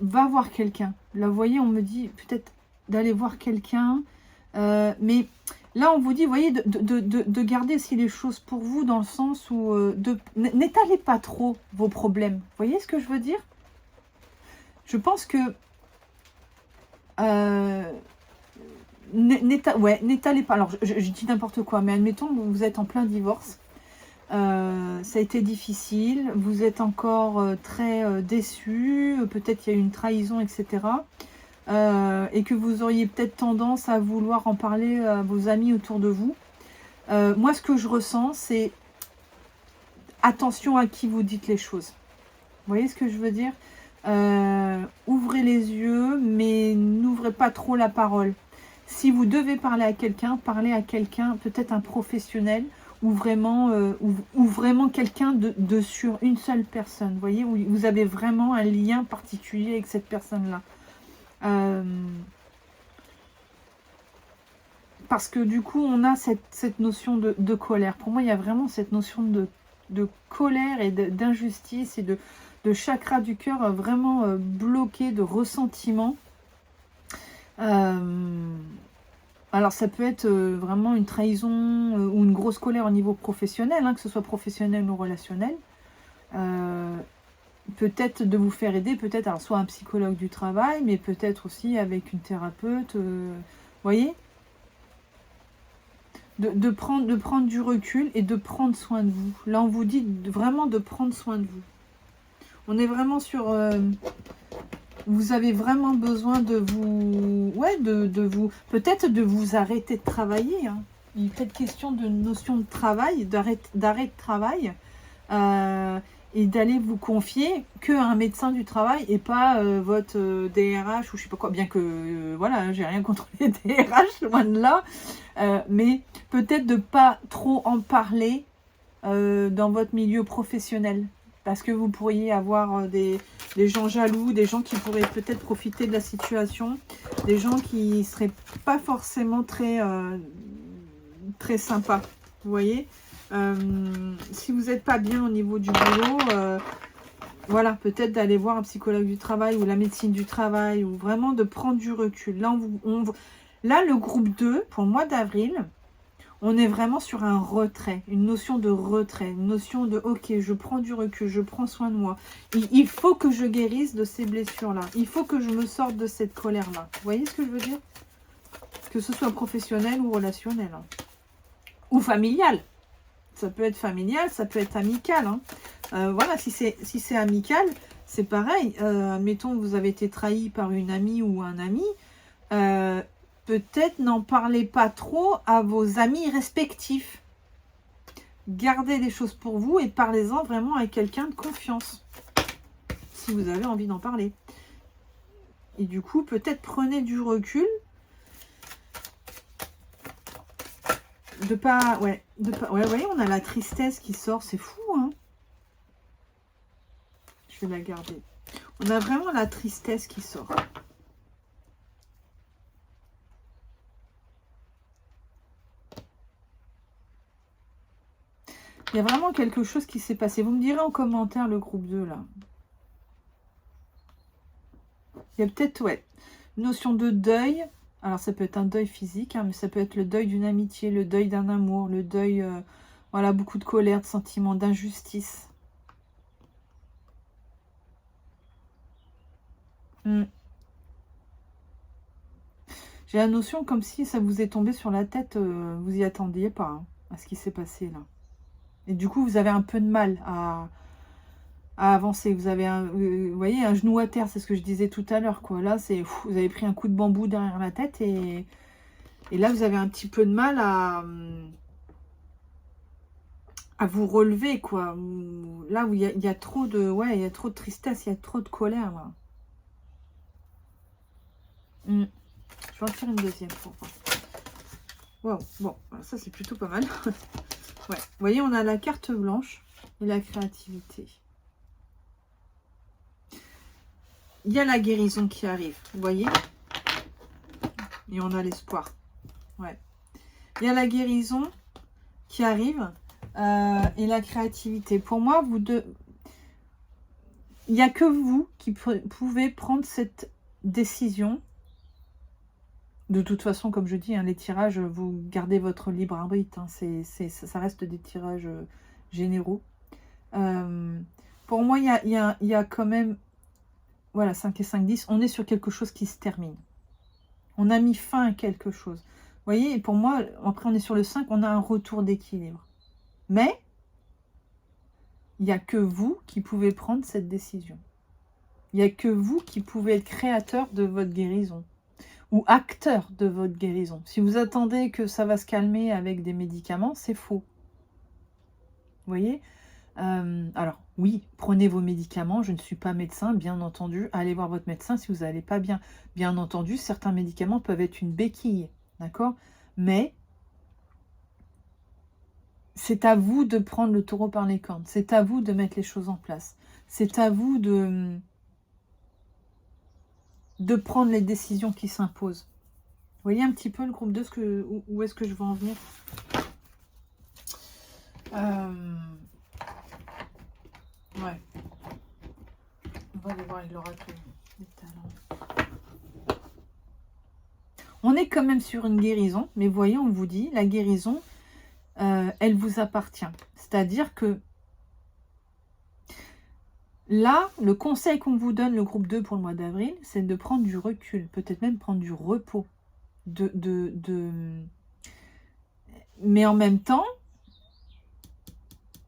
Va voir quelqu'un. Là, vous voyez, on me dit peut-être d'aller voir quelqu'un. Mais là, on vous dit, vous voyez, de garder aussi les choses pour vous, dans le sens où n'étalez pas trop vos problèmes. Vous voyez ce que je veux dire? Je pense que n'étalez pas. Alors, je dis n'importe quoi, mais admettons que vous êtes en plein divorce. Ça a été difficile. Vous êtes encore très déçu. Peut-être qu'il y a eu une trahison, etc. Et que vous auriez peut-être tendance à vouloir en parler à vos amis autour de vous. Moi, ce que je ressens, c'est attention à qui vous dites les choses. Vous voyez ce que je veux dire? Ouvrez les yeux, mais n'ouvrez pas trop la parole. Si vous devez parler à quelqu'un, parlez à quelqu'un, peut-être un professionnel, ou vraiment quelqu'un de sur une seule personne. Vous voyez, où vous avez vraiment un lien particulier avec cette personne-là. Parce que du coup, on a cette notion de colère. Pour moi, il y a vraiment cette notion de colère et d'injustice et de chakra du cœur vraiment bloqué, de ressentiment. Alors ça peut être vraiment une trahison ou une grosse colère au niveau professionnel, hein, que ce soit professionnel ou relationnel. Peut-être de vous faire aider, peut-être alors soit un psychologue du travail, mais peut-être aussi avec une thérapeute, voyez, de prendre du recul et de prendre soin de vous. Là, on vous dit vraiment de prendre soin de vous. On est vraiment sur... vous avez vraiment besoin de vous... Ouais, de vous... Peut-être de vous arrêter de travailler. Hein. Il est peut-être question de notion de travail, d'arrêt de travail. Et d'aller vous confier qu'à un médecin du travail et pas votre DRH ou je sais pas quoi. Bien que, voilà, j'ai rien contre les DRH, loin de là. Mais peut-être de pas trop en parler dans votre milieu professionnel. Parce que vous pourriez avoir des gens jaloux, des gens qui pourraient peut-être profiter de la situation, des gens qui seraient pas forcément très sympas, vous voyez. Si vous n'êtes pas bien au niveau du boulot, voilà, peut-être d'aller voir un psychologue du travail ou la médecine du travail, ou vraiment de prendre du recul. Là, là le groupe 2, pour le mois d'avril, on est vraiment sur un retrait, une notion de retrait, une notion de « ok, je prends du recul, je prends soin de moi. Il faut que je guérisse de ces blessures-là. Il faut que je me sorte de cette colère-là. » Vous voyez ce que je veux dire? Que ce soit professionnel ou relationnel. Hein. Ou familial. Ça peut être familial, ça peut être amical. Hein. Voilà, si c'est amical, c'est pareil. Admettons que vous avez été trahi par une amie ou un ami. Peut-être n'en parlez pas trop à vos amis respectifs. Gardez les choses pour vous et parlez-en vraiment avec quelqu'un de confiance. Si vous avez envie d'en parler. Et du coup, peut-être prenez du recul. Ouais, voyez, on a la tristesse qui sort, c'est fou, hein. Je vais la garder. On a vraiment la tristesse qui sort. Il y a vraiment quelque chose qui s'est passé. Vous me direz en commentaire le groupe 2, là. Il y a peut-être, ouais, une notion de deuil. Alors, ça peut être un deuil physique, hein, mais ça peut être le deuil d'une amitié, le deuil d'un amour, le deuil, voilà, beaucoup de colère, de sentiments, d'injustice. J'ai la notion comme si ça vous est tombé sur la tête, vous y attendiez pas, hein, à ce qui s'est passé, là. Et du coup, vous avez un peu de mal à avancer. Vous avez, vous voyez, un genou à terre, c'est ce que je disais tout à l'heure, quoi. Là, c'est, vous avez pris un coup de bambou derrière la tête et là, vous avez un petit peu de mal à vous relever, quoi. Là où il y a trop de, ouais, il y a trop de tristesse, il y a trop de colère, là. Je vais en faire une deuxième pour voir. Wow, bon, ça c'est plutôt pas mal. Ouais, vous voyez, on a la carte blanche et la créativité. Il y a la guérison qui arrive, vous voyez. Et on a l'espoir. Ouais. Il y a la guérison qui arrive et la créativité. Pour moi, il n'y a que vous qui pouvez prendre cette décision. De toute façon, comme je dis, hein, les tirages, vous gardez votre libre arbitre. Hein, ça reste des tirages généraux. Pour moi, il y a quand même... Voilà, 5 et 5, 10. On est sur quelque chose qui se termine. On a mis fin à quelque chose. Vous voyez, et pour moi, après on est sur le 5, on a un retour d'équilibre. Mais, il n'y a que vous qui pouvez prendre cette décision. Il n'y a que vous qui pouvez être créateur de votre guérison. Ou acteur de votre guérison. Si vous attendez que ça va se calmer avec des médicaments, c'est faux. Vous voyez, alors, oui, prenez vos médicaments. Je ne suis pas médecin, bien entendu. Allez voir votre médecin si vous n'allez pas bien. Bien entendu, certains médicaments peuvent être une béquille. D'accord? Mais c'est à vous de prendre le taureau par les cornes. C'est à vous de mettre les choses en place. C'est à vous de prendre les décisions qui s'imposent. Vous voyez un petit peu le groupe 2, où est-ce que je veux en venir? Ouais. On va aller voir avec l'oracle des talents. On est quand même sur une guérison, mais vous voyez, on vous dit, la guérison, elle vous appartient. C'est-à-dire que là, le conseil qu'on vous donne, le groupe 2 pour le mois d'avril, c'est de prendre du recul, peut-être même prendre du repos. Mais en même temps,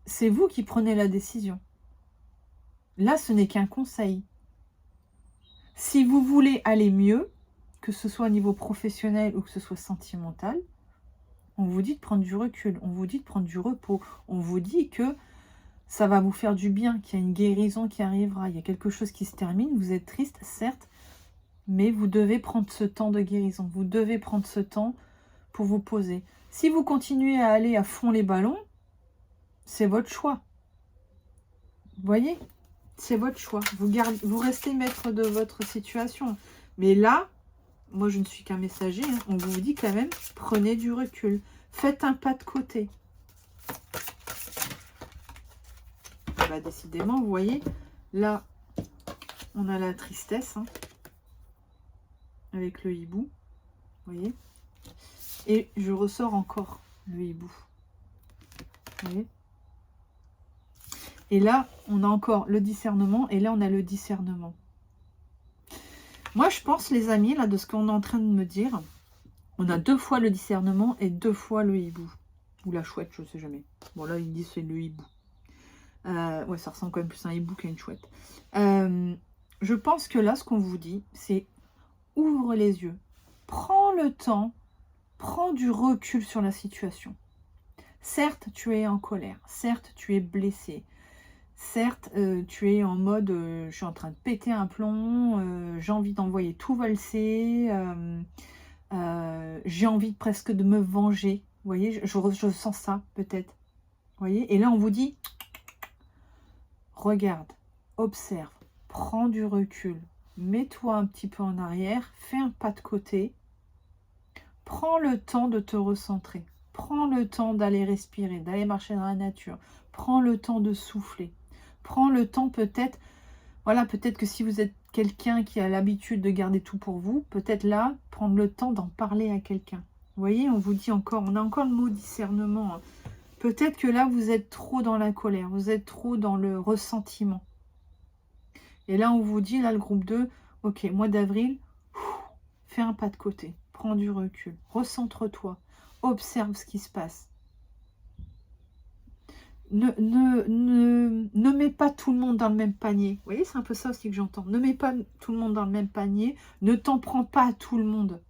c'est vous qui prenez la décision. Là, ce n'est qu'un conseil. Si vous voulez aller mieux, que ce soit au niveau professionnel ou que ce soit sentimental, on vous dit de prendre du recul, on vous dit de prendre du repos, on vous dit que ça va vous faire du bien, qu'il y a une guérison qui arrivera, il y a quelque chose qui se termine, vous êtes triste, certes, mais vous devez prendre ce temps de guérison, vous devez prendre ce temps pour vous poser. Si vous continuez à aller à fond les ballons, c'est votre choix. Vous voyez? C'est votre choix. Vous restez maître de votre situation. Mais là, moi je ne suis qu'un messager, hein, on vous dit quand même, prenez du recul. Faites un pas de côté. Bah, décidément, vous voyez, là, on a la tristesse, hein, avec le hibou. Vous voyez? Et je ressors encore le hibou. Vous voyez? Et là, on a encore le discernement. Et là, on a le discernement. Moi, je pense, les amis, là, de ce qu'on est en train de me dire, on a 2 fois le discernement et 2 fois le hibou. Ou la chouette, je ne sais jamais. Bon, là, ils disent c'est le hibou. Ouais, ça ressemble quand même plus à un hibou qu'à une chouette. Je pense que là, ce qu'on vous dit, c'est ouvre les yeux. Prends le temps, prends du recul sur la situation. Certes, tu es en colère. Certes, tu es blessé. Certes, tu es en mode je suis en train de péter un plomb, j'ai envie d'envoyer tout valser, j'ai envie presque de me venger. Vous voyez, je sens ça peut-être. Vous voyez, et là on vous dit regarde, observe, prends du recul, mets-toi un petit peu en arrière, fais un pas de côté, prends le temps de te recentrer, prends le temps d'aller respirer, d'aller marcher dans la nature, prends le temps de souffler. Prends le temps peut-être, voilà, peut-être que si vous êtes quelqu'un qui a l'habitude de garder tout pour vous, peut-être là, prendre le temps d'en parler à quelqu'un. Vous voyez, on vous dit encore, on a encore le mot discernement. Hein. Peut-être que là, vous êtes trop dans la colère, vous êtes trop dans le ressentiment. Et là, on vous dit, là, le groupe 2, ok, mois d'avril, fais un pas de côté, prends du recul, recentre-toi, observe ce qui se passe. Ne mets pas tout le monde dans le même panier. Vous voyez, c'est un peu ça aussi que j'entends. Ne mets pas tout le monde dans le même panier. Ne t'en prends pas à tout le monde.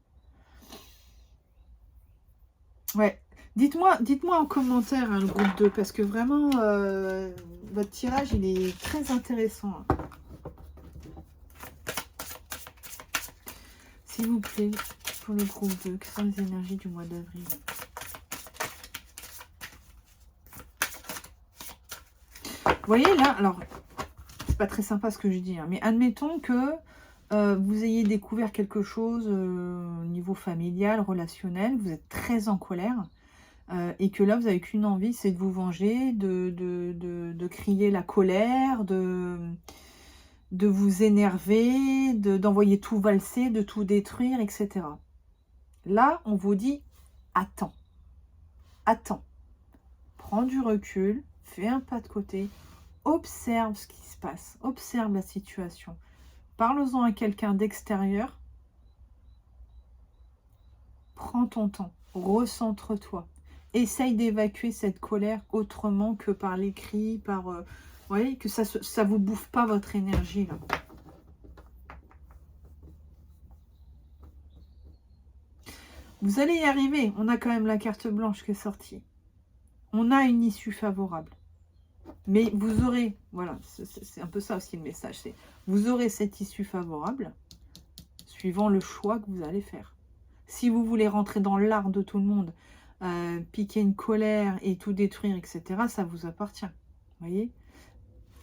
Ouais. Dites-moi en commentaire, hein, le groupe 2, parce que vraiment, votre tirage, il est très intéressant. Hein. S'il vous plaît, pour le groupe 2, quelles sont les énergies du mois d'avril? Vous voyez, là, alors, c'est pas très sympa ce que je dis, hein, mais admettons que vous ayez découvert quelque chose au niveau familial, relationnel, vous êtes très en colère, et que là, vous n'avez qu'une envie, c'est de vous venger, de crier la colère, de vous énerver, d'envoyer tout valser, de tout détruire, etc. Là, on vous dit, attends, prends du recul, fais un pas de côté, observe ce qui se passe, observe la situation. Parle-en à quelqu'un d'extérieur. Prends ton temps, recentre-toi. Essaye d'évacuer cette colère autrement que par les cris, par... vous voyez, que ça ne vous bouffe pas votre énergie, là. Vous allez y arriver. On a quand même la carte blanche qui est sortie. On a une issue favorable. Mais vous aurez, voilà, c'est un peu ça aussi le message, c'est vous aurez cette issue favorable suivant le choix que vous allez faire. Si vous voulez rentrer dans l'art de tout le monde, piquer une colère et tout détruire, etc., ça vous appartient. Vous voyez?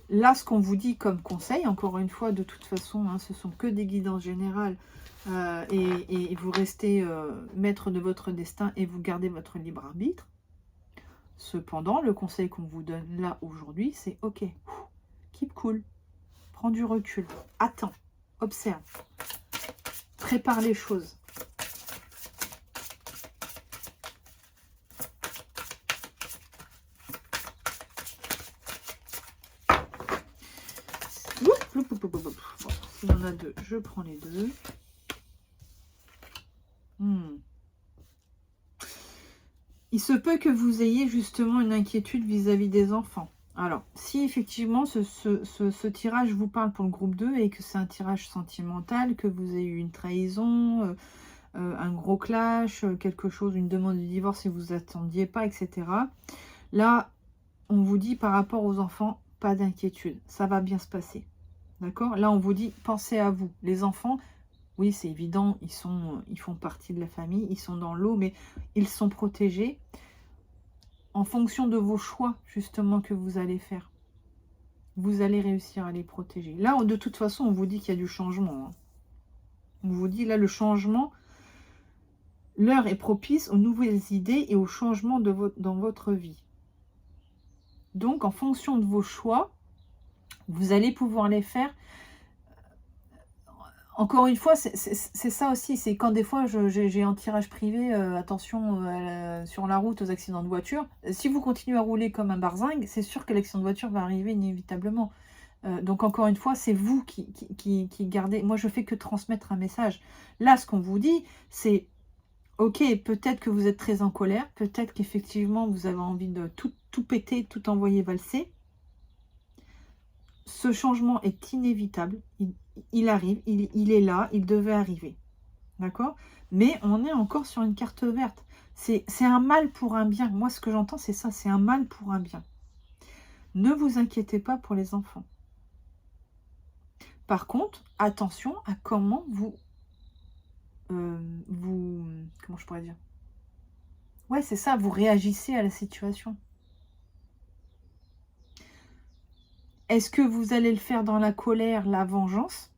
Là, ce qu'on vous dit comme conseil, encore une fois, de toute façon, hein, ce sont que des guidances générales et vous restez maître de votre destin et vous gardez votre libre arbitre. Cependant, le conseil qu'on vous donne là aujourd'hui, c'est ok, keep cool, prends du recul, attends, observe, prépare les choses. Bon, s'il y en a deux, je prends les deux. Il se peut que vous ayez justement une inquiétude vis-à-vis des enfants. Alors, si effectivement ce tirage vous parle pour le groupe 2 et que c'est un tirage sentimental, que vous avez eu une trahison, un gros clash, quelque chose, une demande de divorce et vous ne attendiez pas, etc. Là, on vous dit par rapport aux enfants, pas d'inquiétude, ça va bien se passer. D'accord? Là, on vous dit, pensez à vous. Les enfants, oui, c'est évident, ils font partie de la famille, ils sont dans l'eau, mais ils sont protégés en fonction de vos choix, justement, que vous allez faire. Vous allez réussir à les protéger. Là, de toute façon, on vous dit qu'il y a du changement. Hein. On vous dit, là, le changement, l'heure est propice aux nouvelles idées et au changement dans votre vie. Donc, en fonction de vos choix, vous allez pouvoir les faire. Encore une fois, c'est ça aussi, c'est quand des fois j'ai en tirage privé, attention sur la route aux accidents de voiture. Si vous continuez à rouler comme un barzingue, c'est sûr que l'accident de voiture va arriver inévitablement. Donc encore une fois, c'est vous qui gardez. Moi, je fais que transmettre un message. Là, ce qu'on vous dit, c'est Ok, peut-être que vous êtes très en colère, peut-être qu'effectivement vous avez envie de tout péter, tout envoyer valser. Ce changement est inévitable, il arrive, il est là, il devait arriver. D'accord? Mais on est encore sur une carte verte. C'est un mal pour un bien. Moi, ce que j'entends, c'est ça, c'est un mal pour un bien. Ne vous inquiétez pas pour les enfants. Par contre, attention à comment comment je pourrais dire? Ouais, c'est ça, vous réagissez à la situation. Est-ce que vous allez le faire dans la colère, la vengeance?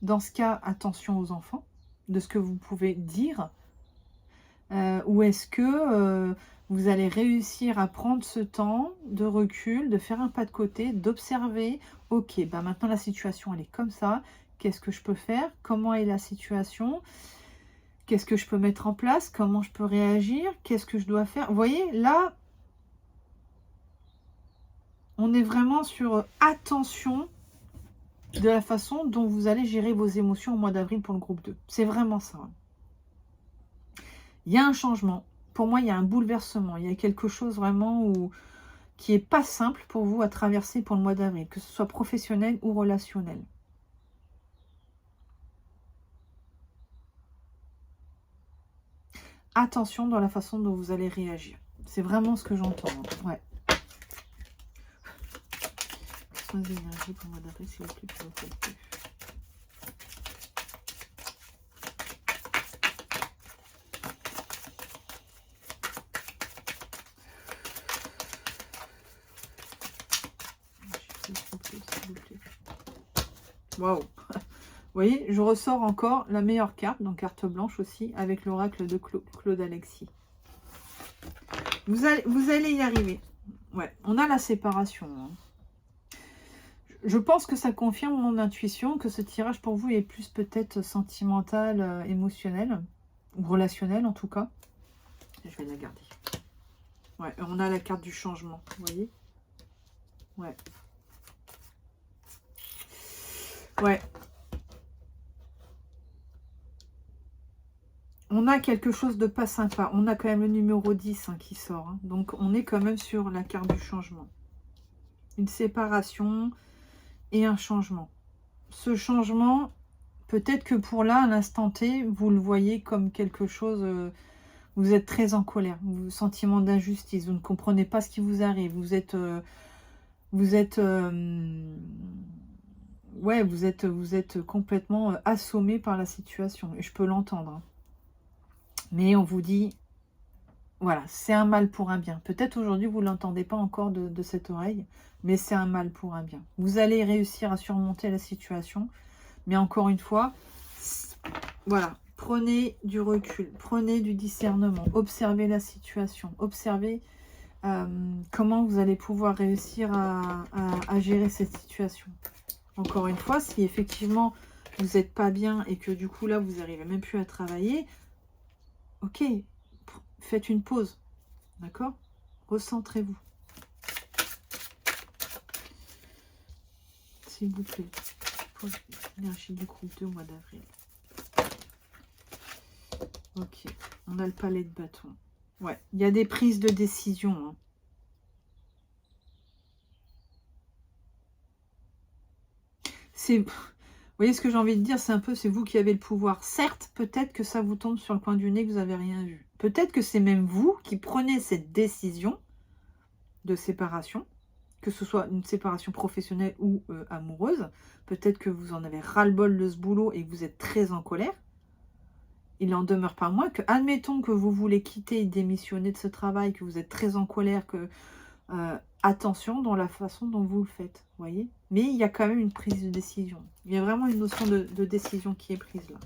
Dans ce cas, attention aux enfants, de ce que vous pouvez dire. Ou est-ce que vous allez réussir à prendre ce temps de recul, de faire un pas de côté, d'observer, ok, bah maintenant la situation elle est comme ça, qu'est-ce que je peux faire? Comment est la situation? Qu'est-ce que je peux mettre en place? Comment je peux réagir? Qu'est-ce que je dois faire? Vous voyez, là, on est vraiment sur attention de la façon dont vous allez gérer vos émotions au mois d'avril pour le groupe 2. C'est vraiment ça. Il y a un changement. Pour moi, il y a un bouleversement. Il y a quelque chose vraiment qui n'est pas simple pour vous à traverser pour le mois d'avril, que ce soit professionnel ou relationnel. Attention dans la façon dont vous allez réagir. C'est vraiment ce que j'entends. Ouais. Quelles sont les énergies pour le mois d'avril, s'il vous plaît, pour le collectif? Waouh! Vous voyez, je ressors encore la meilleure carte, donc carte blanche aussi, avec l'oracle de Claude Alexis. Vous allez y arriver. Ouais, on a la séparation. Hein. Je pense que ça confirme mon intuition, que ce tirage pour vous est plus peut-être sentimental, émotionnel, ou relationnel en tout cas. Je vais la garder. Ouais, on a la carte du changement, vous voyez? Ouais. Ouais. On a quelque chose de pas sympa. On a quand même le numéro 10 hein, qui sort. Hein. Donc, on est quand même sur la carte du changement. Une séparation et un changement. Ce changement, peut-être que pour là, à l'instant T, vous le voyez comme quelque chose... vous êtes très en colère. Sentiment d'injustice. Vous ne comprenez pas ce qui vous arrive. Vous êtes... ouais, vous êtes complètement assommé par la situation. Et je peux l'entendre. Hein. Mais on vous dit, voilà, c'est un mal pour un bien. Peut-être aujourd'hui, vous ne l'entendez pas encore de cette oreille, mais c'est un mal pour un bien. Vous allez réussir à surmonter la situation. Mais encore une fois, voilà, prenez du recul, prenez du discernement, observez la situation, observez comment vous allez pouvoir réussir à gérer cette situation. Encore une fois, si effectivement vous n'êtes pas bien et que du coup là, vous n'arrivez même plus à travailler, ok, faites une pause, d'accord? Recentrez-vous. S'il vous plaît, pour l'énergie du groupe 2 au mois d'avril. Ok, on a le palais de bâton. Ouais, il y a des prises de décision. Hein. C'est... Vous voyez ce que j'ai envie de dire, c'est un peu, c'est vous qui avez le pouvoir. Certes, peut-être que ça vous tombe sur le coin du nez, que vous n'avez rien vu. Peut-être que c'est même vous qui prenez cette décision de séparation, que ce soit une séparation professionnelle ou amoureuse. Peut-être que vous en avez ras-le-bol de ce boulot et que vous êtes très en colère. Il n'en demeure pas moins que, admettons que vous voulez quitter et démissionner de ce travail, que vous êtes très en colère, que attention dans la façon dont vous le faites, voyez. Mais il y a quand même une prise de décision. Il y a vraiment une notion de décision qui est prise là.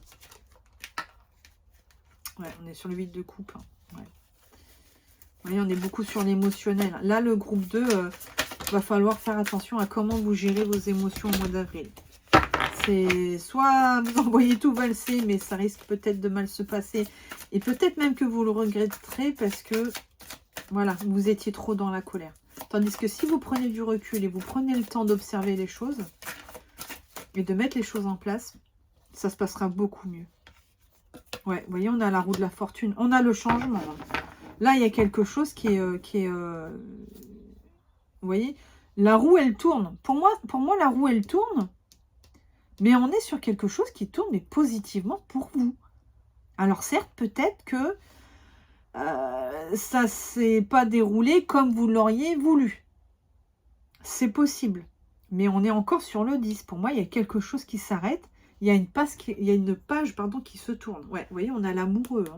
Ouais, on est sur le 8 de coupe. Hein. Ouais. Vous voyez, on est beaucoup sur l'émotionnel. Là, le groupe 2, va falloir faire attention à comment vous gérez vos émotions au mois d'avril. C'est soit vous envoyez tout valser, mais ça risque peut-être de mal se passer. Et peut-être même que vous le regretterez parce que, voilà, vous étiez trop dans la colère. Tandis que si vous prenez du recul et vous prenez le temps d'observer les choses et de mettre les choses en place, ça se passera beaucoup mieux. Ouais, vous voyez, on a la roue de la fortune. On a le changement. Là, il y a quelque chose qui est... vous voyez, la roue, elle tourne. Pour moi, la roue, elle tourne. Mais on est sur quelque chose qui tourne, mais positivement pour vous. Alors certes, peut-être que ça ne s'est pas déroulé comme vous l'auriez voulu. C'est possible. Mais on est encore sur le 10. Pour moi, il y a quelque chose qui s'arrête. Il y a une page, qui se tourne. Ouais, vous voyez, on a l'amoureux. Hein.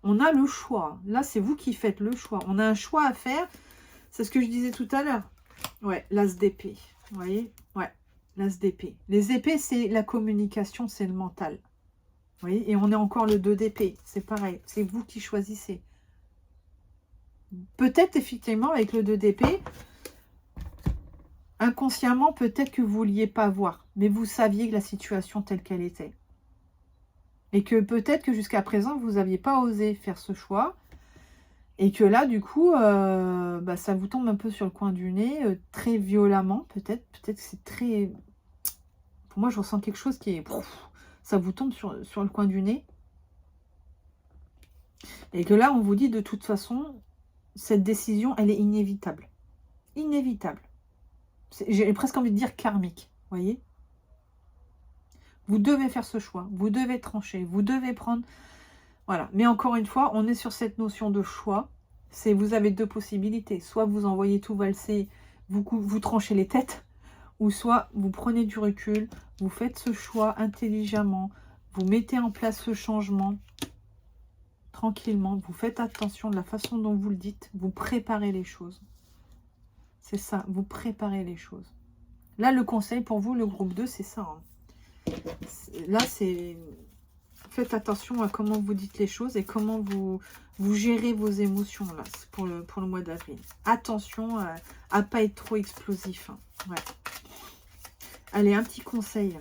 On a le choix. Là, c'est vous qui faites le choix. On a un choix à faire. C'est ce que je disais tout à l'heure. Ouais, l'as d'épée. Vous voyez? Ouais, l'as d'épée. Les épées, c'est la communication, c'est le mental. Vous voyez? Et on est encore le 2 d'épée. C'est pareil. C'est vous qui choisissez. Peut-être, effectivement, avec le 2 d'épée, inconsciemment, peut-être que vous ne vouliez pas voir. Mais vous saviez que la situation telle qu'elle était. Et que peut-être que jusqu'à présent, vous n'aviez pas osé faire ce choix. Et que là, du coup, ça vous tombe un peu sur le coin du nez, très violemment, peut-être. Peut-être que c'est très... Pour moi, je ressens quelque chose qui est... Ça vous tombe sur le coin du nez. Et que là, on vous dit, de toute façon, cette décision, elle est inévitable. Inévitable. J'ai presque envie de dire karmique, vous voyez? Vous devez faire ce choix. Vous devez trancher. Vous devez prendre... Voilà. Mais encore une fois, on est sur cette notion de choix. C'est vous avez deux possibilités. Soit vous envoyez tout valser, vous tranchez les têtes, ou soit vous prenez du recul, vous faites ce choix intelligemment, vous mettez en place ce changement tranquillement, vous faites attention de la façon dont vous le dites, vous préparez les choses. C'est ça, vous préparez les choses. Là, le conseil pour vous, le groupe 2, c'est ça. Hein. Là, c'est... Faites attention à comment vous dites les choses et comment vous gérez vos émotions là pour le mois d'avril. Attention à ne pas être trop explosif. Hein. Ouais. Allez, un petit conseil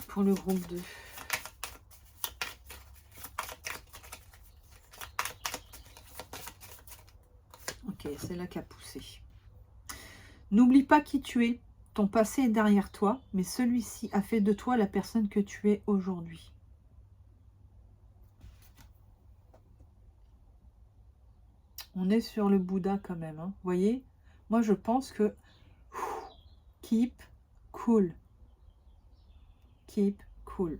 pour le groupe 2. Ok, c'est là qui a poussé. N'oublie pas qui tu es. Ton passé est derrière toi, mais celui-ci a fait de toi la personne que tu es aujourd'hui. On est sur le Bouddha quand même. Hein. Vous voyez? Moi, je pense que... Keep cool. Keep cool.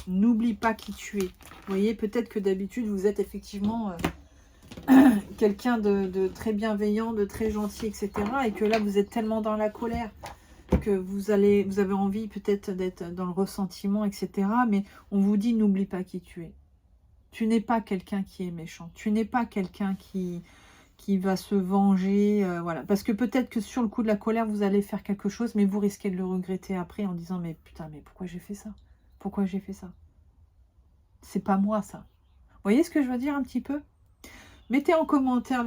N'oublie pas qui tu es. Vous voyez, peut-être que d'habitude, vous êtes effectivement quelqu'un de très bienveillant, de très gentil, etc. Et que là, vous êtes tellement dans la colère que vous avez envie peut-être d'être dans le ressentiment, etc. Mais on vous dit, n'oublie pas qui tu es. Tu n'es pas quelqu'un qui est méchant. Tu n'es pas quelqu'un qui va se venger. Voilà. Parce que peut-être que sur le coup de la colère, vous allez faire quelque chose, mais vous risquez de le regretter après en disant, mais putain, mais pourquoi j'ai fait ça? Pourquoi j'ai fait ça? C'est pas moi, ça. Vous voyez ce que je veux dire un petit peu? Mettez en commentaire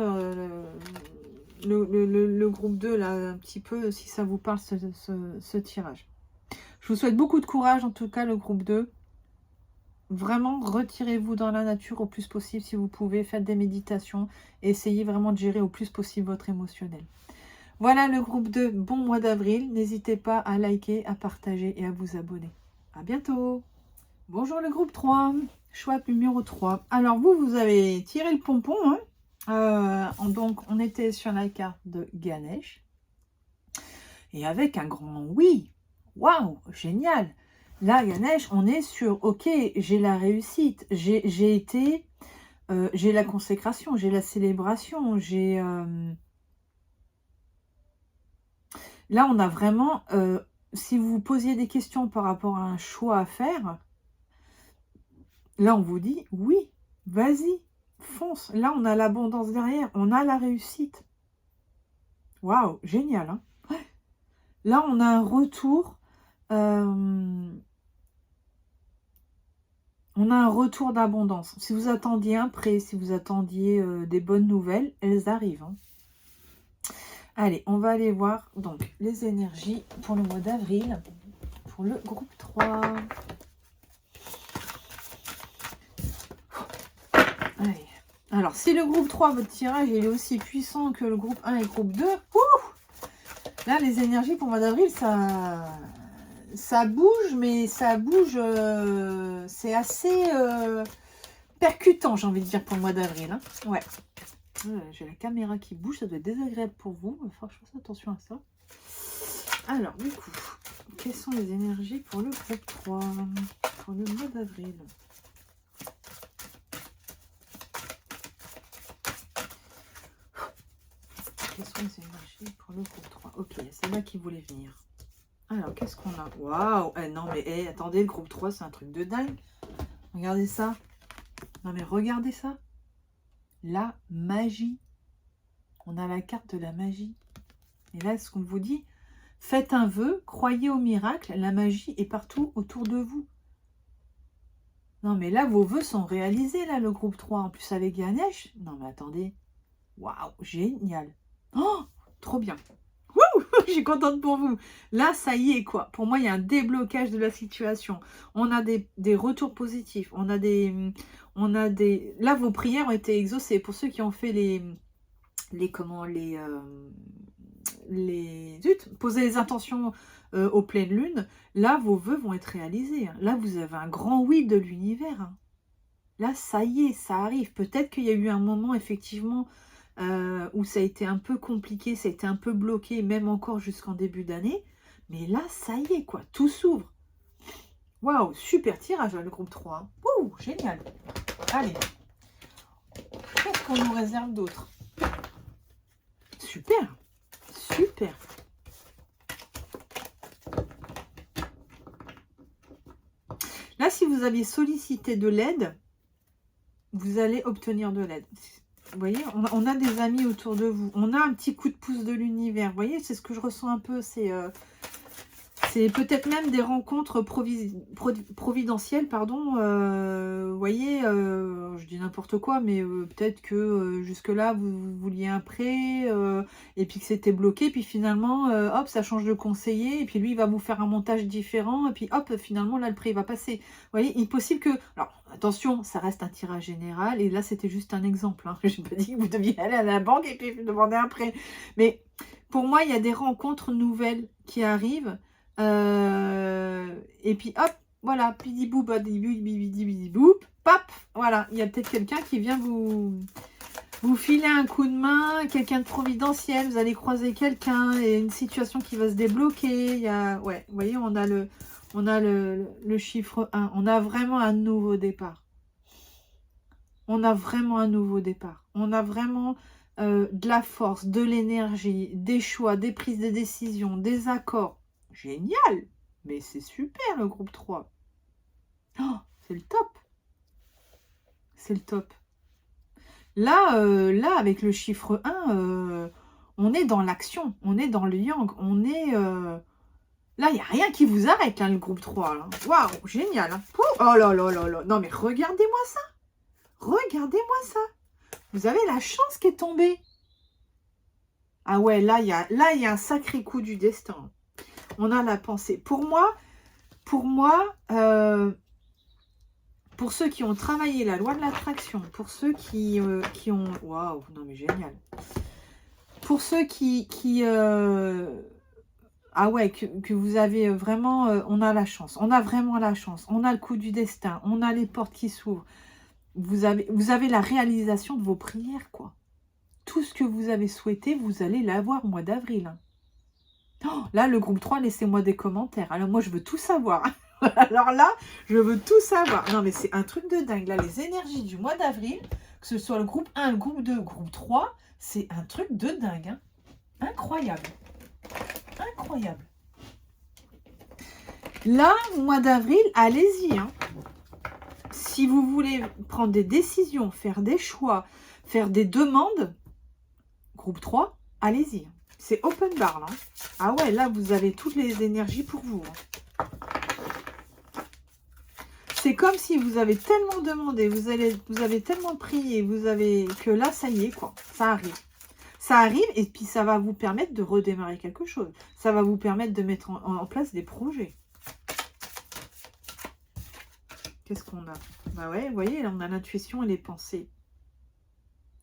le groupe 2, là, un petit peu, si ça vous parle, ce tirage. Je vous souhaite beaucoup de courage, en tout cas, le groupe 2. Vraiment, retirez-vous dans la nature au plus possible si vous pouvez. Faites des méditations. Essayez vraiment de gérer au plus possible votre émotionnel. Voilà le groupe 2. Bon mois d'avril. N'hésitez pas à liker, à partager et à vous abonner. À bientôt. Bonjour le groupe 3. Choix numéro 3. Alors vous avez tiré le pompon. Hein. Donc on était sur la carte de Ganesh. Et avec un grand oui. Waouh, génial. Là, Ganesh, on est sur, ok, j'ai la réussite, j'ai la consécration, j'ai la célébration, j'ai... Là, on a vraiment, si vous vous posiez des questions par rapport à un choix à faire, là, on vous dit, oui, vas-y, fonce. Là, on a l'abondance derrière, on a la réussite. Waouh, génial. Hein. Là, on a un retour... On a un retour d'abondance. Si vous attendiez un prêt, si vous attendiez des bonnes nouvelles, elles arrivent. Hein. Allez, on va aller voir donc les énergies pour le mois d'avril, pour le groupe 3. Allez. Alors, si le groupe 3, votre tirage, il est aussi puissant que le groupe 1 et le groupe 2, là, les énergies pour le mois d'avril, ça bouge, mais ça bouge, c'est assez percutant, j'ai envie de dire, pour le mois d'avril. Hein. Ouais. J'ai la caméra qui bouge, ça doit être désagréable pour vous. Il va falloir que je fasse attention à ça. Alors, du coup, quelles sont les énergies pour le groupe 3 pour le mois d'avril? Quelles sont les énergies pour le groupe 3? Ok, c'est là qui voulait venir. Alors, qu'est-ce qu'on a? Waouh! Non, mais attendez, le groupe 3, c'est un truc de dingue. Regardez ça. Non, mais regardez ça. La magie. On a la carte de la magie. Et là, ce qu'on vous dit, faites un vœu, croyez au miracle, la magie est partout autour de vous. Non, mais là, vos vœux sont réalisés, là, le groupe 3. En plus, avec Ganesh. Non, mais attendez. Waouh, génial. Oh, trop bien. Wouh, je suis contente pour vous. Là, ça y est, quoi. Pour moi, il y a un déblocage de la situation. On a des retours positifs. On a des... Là, vos prières ont été exaucées. Pour ceux qui ont fait poser les intentions aux pleines lunes, là, vos vœux vont être réalisés. Hein. Là, vous avez un grand oui de l'univers. Hein. Là, ça y est, ça arrive. Peut-être qu'il y a eu un moment, effectivement, où ça a été un peu compliqué, ça a été un peu bloqué, même encore jusqu'en début d'année. Mais là, ça y est, quoi. Tout s'ouvre. Waouh, super tirage, le groupe 3. Hein. Ouh, génial. Allez. Qu'est-ce qu'on nous réserve d'autre? Super. Super. Là, si vous aviez sollicité de l'aide, vous allez obtenir de l'aide. Vous voyez, on a des amis autour de vous. On a un petit coup de pouce de l'univers. Vous voyez, c'est ce que je ressens un peu. C'est peut-être même des rencontres providentielles, pardon. Vous voyez, je dis n'importe quoi, mais peut-être que jusque-là, vous vouliez un prêt, et puis que c'était bloqué, puis finalement, hop, ça change de conseiller, et puis lui, il va vous faire un montage différent, et puis hop, finalement, là, le prêt, il va passer. Vous voyez, il est possible que... Alors, attention, ça reste un tirage général, et là, c'était juste un exemple. Hein. Je n'ai pas dit que vous deviez aller à la banque et puis demander un prêt. Mais pour moi, il y a des rencontres nouvelles qui arrivent, et puis hop, voilà, pidibou, badibou, pop, voilà, il y a peut-être quelqu'un qui vient vous filer un coup de main, quelqu'un de providentiel, vous allez croiser quelqu'un, et une situation qui va se débloquer, il y a, ouais, vous voyez, on a le chiffre 1, on a vraiment un nouveau départ. On a vraiment un nouveau départ, on a vraiment de la force, de l'énergie, des choix, des prises de décision, des accords. Génial! Mais c'est super le groupe 3. Oh, c'est le top. C'est le top. Là, avec le chiffre 1, on est dans l'action. On est dans le yang. On est... Là, il n'y a rien qui vous arrête, hein, le groupe 3. Waouh, génial. Hein. Oh là là là là. Non, mais regardez-moi ça. Regardez-moi ça. Vous avez la chance qui est tombée. Ah ouais, là, il y a un sacré coup du destin. On a la pensée. Pour moi, pour ceux qui ont travaillé la loi de l'attraction, pour ceux qui ont... Waouh, non mais génial. Pour ceux qui ah ouais, que vous avez vraiment... on a la chance. On a vraiment la chance. On a le coup du destin. On a les portes qui s'ouvrent. Vous avez la réalisation de vos prières, quoi. Tout ce que vous avez souhaité, vous allez l'avoir au mois d'avril. Oh, là, le groupe 3, laissez-moi des commentaires. Alors, moi, je veux tout savoir. Alors là, je veux tout savoir. Non, mais c'est un truc de dingue. Là, les énergies du mois d'avril, que ce soit le groupe 1, le groupe 2, le groupe 3, c'est un truc de dingue. Hein. Incroyable. Incroyable. Là, mois d'avril, allez-y. Hein. Si vous voulez prendre des décisions, faire des choix, faire des demandes, groupe 3, allez-y. C'est open bar, là. Ah ouais, là, vous avez toutes les énergies pour vous. Hein. C'est comme si vous avez tellement demandé, vous avez tellement prié, que là, ça y est, quoi. Ça arrive. Ça arrive, et puis ça va vous permettre de redémarrer quelque chose. Ça va vous permettre de mettre en place des projets. Qu'est-ce qu'on a? Bah ouais, vous voyez, là, on a l'intuition et les pensées.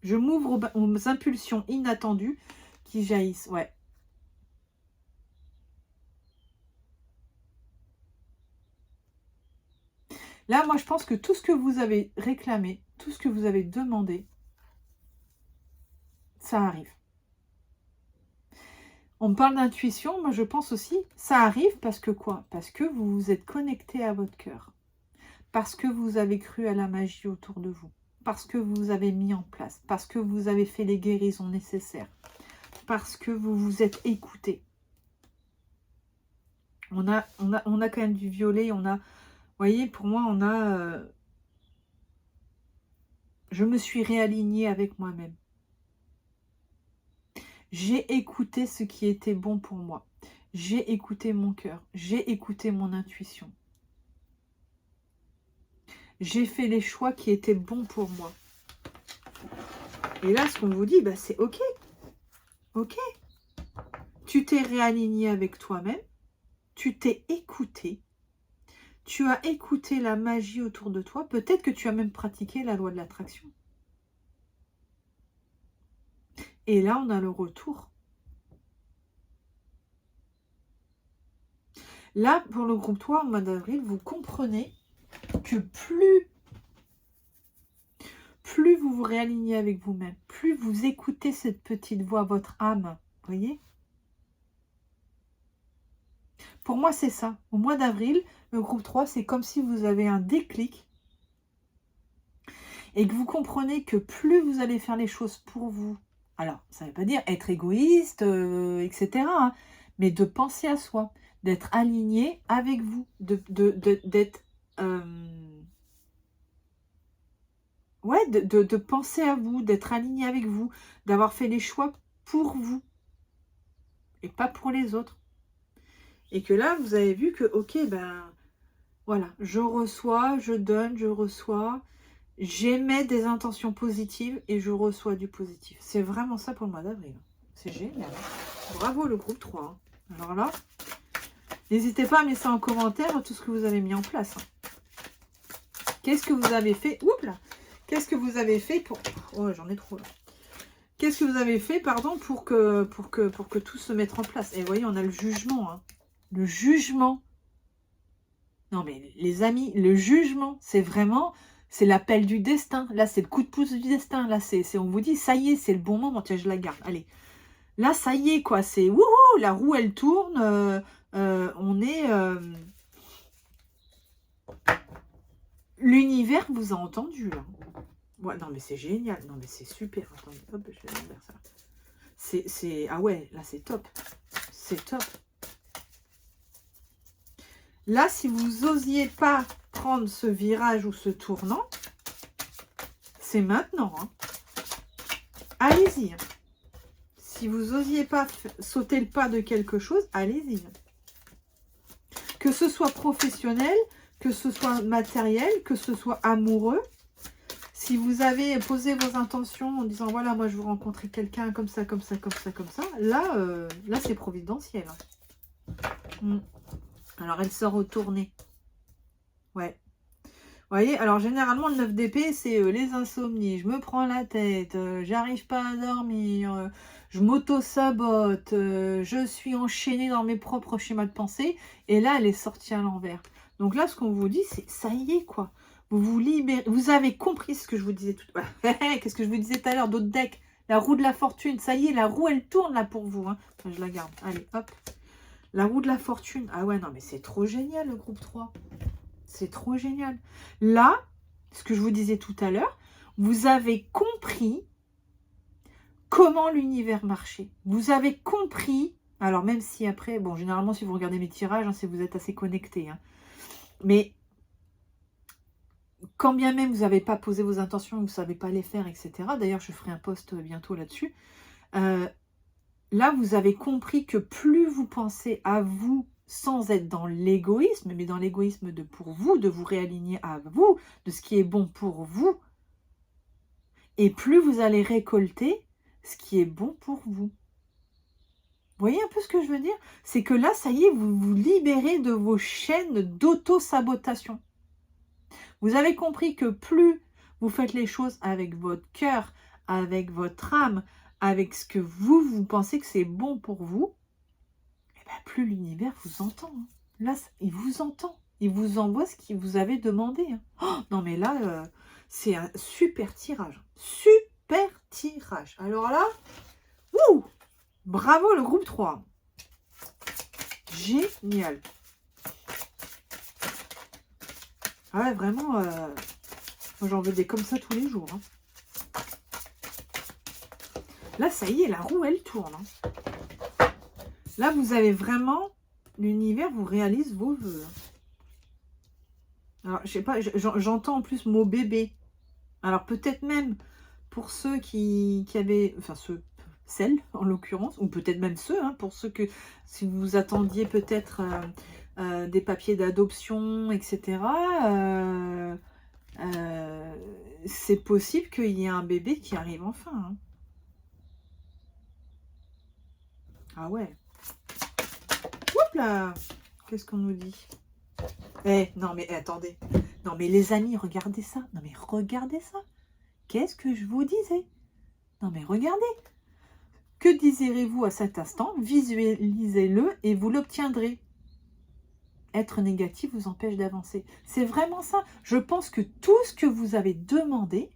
Je m'ouvre aux impulsions inattendues qui jaillissent. Ouais. Là, moi, je pense que tout ce que vous avez réclamé, tout ce que vous avez demandé, ça arrive. On me parle d'intuition, moi je pense aussi, ça arrive parce que quoi? Parce que vous vous êtes connecté à votre cœur. Parce que vous avez cru à la magie autour de vous. Parce que vous avez mis en place. Parce que vous avez fait les guérisons nécessaires. Parce que vous vous êtes écouté. On a quand même du violet, on a... Vous voyez, pour moi, on a... je me suis réalignée avec moi-même. J'ai écouté ce qui était bon pour moi. J'ai écouté mon cœur. J'ai écouté mon intuition. J'ai fait les choix qui étaient bons pour moi. Et là, ce qu'on vous dit, bah, c'est OK. OK. Tu t'es réaligné avec toi-même. Tu t'es écouté. Tu as écouté la magie autour de toi. Peut-être que tu as même pratiqué la loi de l'attraction. Et là, on a le retour. Là, pour le groupe 3, au mois d'avril, vous comprenez que plus vous vous réalignez avec vous-même, plus vous écoutez cette petite voix, votre âme, voyez? Pour moi, c'est ça. Au mois d'avril, le groupe 3, c'est comme si vous avez un déclic et que vous comprenez que plus vous allez faire les choses pour vous, alors, ça ne veut pas dire être égoïste, etc., hein, mais de penser à soi, d'être aligné avec vous, d'être... ouais, de penser à vous, d'être aligné avec vous, d'avoir fait les choix pour vous et pas pour les autres. Et que là, vous avez vu que, ok, ben voilà, je reçois, je donne, je reçois, j'émets des intentions positives et je reçois du positif. C'est vraiment ça pour le mois d'avril. C'est génial. Bravo le groupe 3. Hein. Alors là, n'hésitez pas à mettre ça en commentaire, tout ce que vous avez mis en place. Hein. Qu'est-ce que vous avez fait? Oups là. Qu'est-ce que vous avez fait pour... Oh, j'en ai trop là. Qu'est-ce que vous avez fait, pardon, pour que tout se mette en place? Et vous voyez, on a le jugement. Hein. Le jugement. Non mais les amis, le jugement, c'est vraiment... C'est l'appel du destin. Là, c'est le coup de pouce du destin. Là, on vous dit, ça y est, c'est le bon moment. Tiens, je la garde. Allez. Là, ça y est, quoi. C'est... Wouhou, la roue, elle tourne. On est... L'univers vous a entendu, là. Ouais, non, mais c'est génial. Non, mais c'est super. Attendez, hop, je vais faire ça. C'est... Ah ouais, là, c'est top. C'est top. Là, si vous osiez pas prendre ce virage ou ce tournant, c'est maintenant. Hein. Allez-y. Hein. Si vous osiez pas sauter le pas de quelque chose, allez-y. Que ce soit professionnel, que ce soit matériel, que ce soit amoureux. Si vous avez posé vos intentions en disant, voilà, moi, je veux rencontrer quelqu'un comme ça, comme ça, comme ça, comme ça, là, là c'est providentiel. Hein. Alors, elle sort au tourné. Ouais. Vous voyez, alors généralement, le 9 d'épée, c'est les insomnies. Je me prends la tête, j'arrive pas à dormir, je m'auto-sabote, je suis enchaînée dans mes propres schémas de pensée. Et là, elle est sortie à l'envers. Donc là, ce qu'on vous dit, c'est ça y est, quoi. Vous vous libérez. Vous avez compris ce que je vous disais tout à l'heure. Qu'est-ce que je vous disais tout à l'heure d'autres decks? La roue de la fortune. Ça y est, la roue, elle tourne là pour vous. Hein. Enfin, je la garde. Allez, hop. La roue de la fortune. Ah ouais, non, mais c'est trop génial, le groupe 3. C'est trop génial. Là, ce que je vous disais tout à l'heure, vous avez compris comment l'univers marchait. Vous avez compris, alors même si après, bon, généralement, si vous regardez mes tirages, hein, c'est que vous êtes assez connecté. Hein, mais quand bien même vous n'avez pas posé vos intentions, vous ne savez pas les faire, etc. D'ailleurs, je ferai un post bientôt là-dessus. Là, vous avez compris que plus vous pensez à vous, sans être dans l'égoïsme, mais dans l'égoïsme de pour vous, de vous réaligner à vous, de ce qui est bon pour vous, et plus vous allez récolter ce qui est bon pour vous. Vous voyez un peu ce que je veux dire? C'est que là, ça y est, vous vous libérez de vos chaînes d'auto-sabotation. Vous avez compris que plus vous faites les choses avec votre cœur, avec votre âme, avec ce que vous pensez que c'est bon pour vous, eh bien, plus l'univers vous entend. Hein. Là, il vous entend. il vous envoie ce que vous avez demandé. Hein. Oh, non, mais là, c'est un super tirage. Super tirage. Alors là, ouh, bravo le groupe 3. Génial. Ah ouais, vraiment, moi j'en veux des comme ça tous les jours. Hein. Là, ça y est, la roue, elle tourne. Hein. Là, vous avez vraiment... L'univers vous réalise vos vœux. Hein. Alors, je sais pas, j'entends en plus mot bébé. Alors, peut-être même pour ceux qui avaient... Enfin, celles, en l'occurrence, ou peut-être même ceux, hein, pour ceux que... Si vous attendiez peut-être des papiers d'adoption, etc., c'est possible qu'il y ait un bébé qui arrive enfin. Hein. Ah ouais. Hop là. Qu'est-ce qu'on nous dit? Eh, non mais attendez. Non mais les amis, regardez ça. Non mais regardez ça. Qu'est-ce que je vous disais? Non mais regardez. Que désirez-vous à cet instant? Visualisez-le et vous l'obtiendrez. Être négatif vous empêche d'avancer. C'est vraiment ça. Je pense que tout ce que vous avez demandé,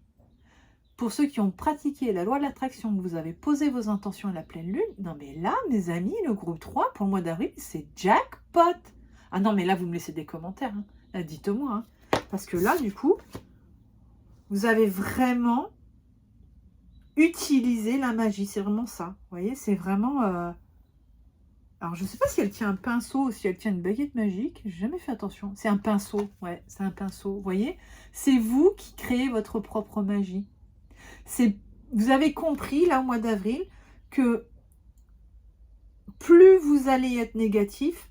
pour ceux qui ont pratiqué la loi de l'attraction, que vous avez posé vos intentions à la pleine lune, non mais là, mes amis, le groupe 3, pour le mois d'avril, c'est jackpot. Ah non, mais là, vous me laissez des commentaires. Hein. Dites-moi. Hein. Parce que là, du coup, vous avez vraiment utilisé la magie. C'est vraiment ça. Vous voyez, c'est vraiment... Alors, je ne sais pas si elle tient un pinceau ou si elle tient une baguette magique. J'ai jamais fait attention. C'est un pinceau. Ouais, c'est un pinceau. Vous voyez, c'est vous qui créez votre propre magie. Vous avez compris, là, au mois d'avril, que plus vous allez être négatif,